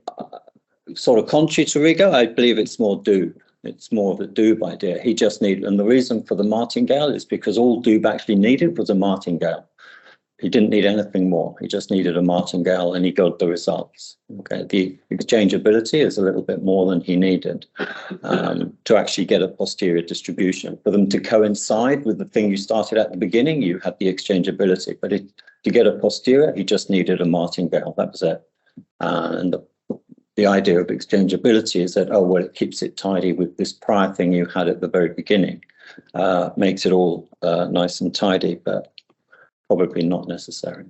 sort of contrary to Rigo, I believe it's more Doob. It's more of a Doob idea. He just needed, and the reason for the martingale is because all Doob actually needed was a martingale. He didn't need anything more. He just needed a martingale, and he got the results. Okay, the exchangeability is a little bit more than he needed to actually get a posterior distribution. For them to coincide with the thing you started at the beginning, you had the exchangeability, but to get a posterior, he just needed a martingale. That was it. And the idea of exchangeability is that, oh, well, it keeps it tidy with this prior thing you had at the very beginning. Makes it all nice and tidy, but probably not necessary.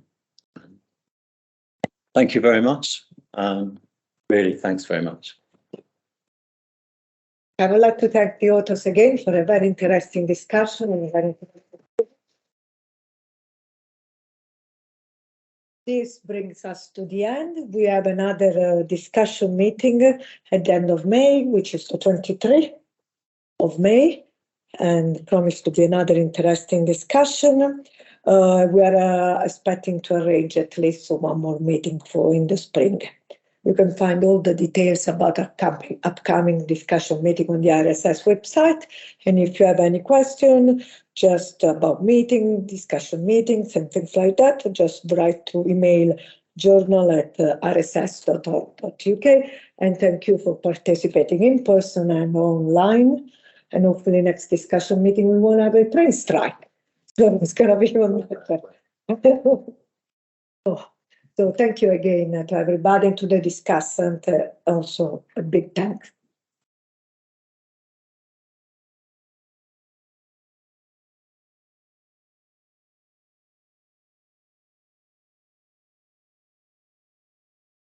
Thank you very much. Really, thanks very much. I would like to thank the authors again for a very interesting discussion. And this brings us to the end. We have another discussion meeting at the end of May, which is the 23rd of May, and promised to be another interesting discussion. We are expecting to arrange at least one more meeting for in the spring. You can find all the details about upcoming discussion meeting on the RSS website. And if you have any question just about discussion meetings and things like that, just write to email journal@rss.org.uk. And thank you for participating in person and online. And hopefully next discussion meeting we won't have a train strike. So it's going to be on So thank you again to everybody, to the discussant. Also a big thanks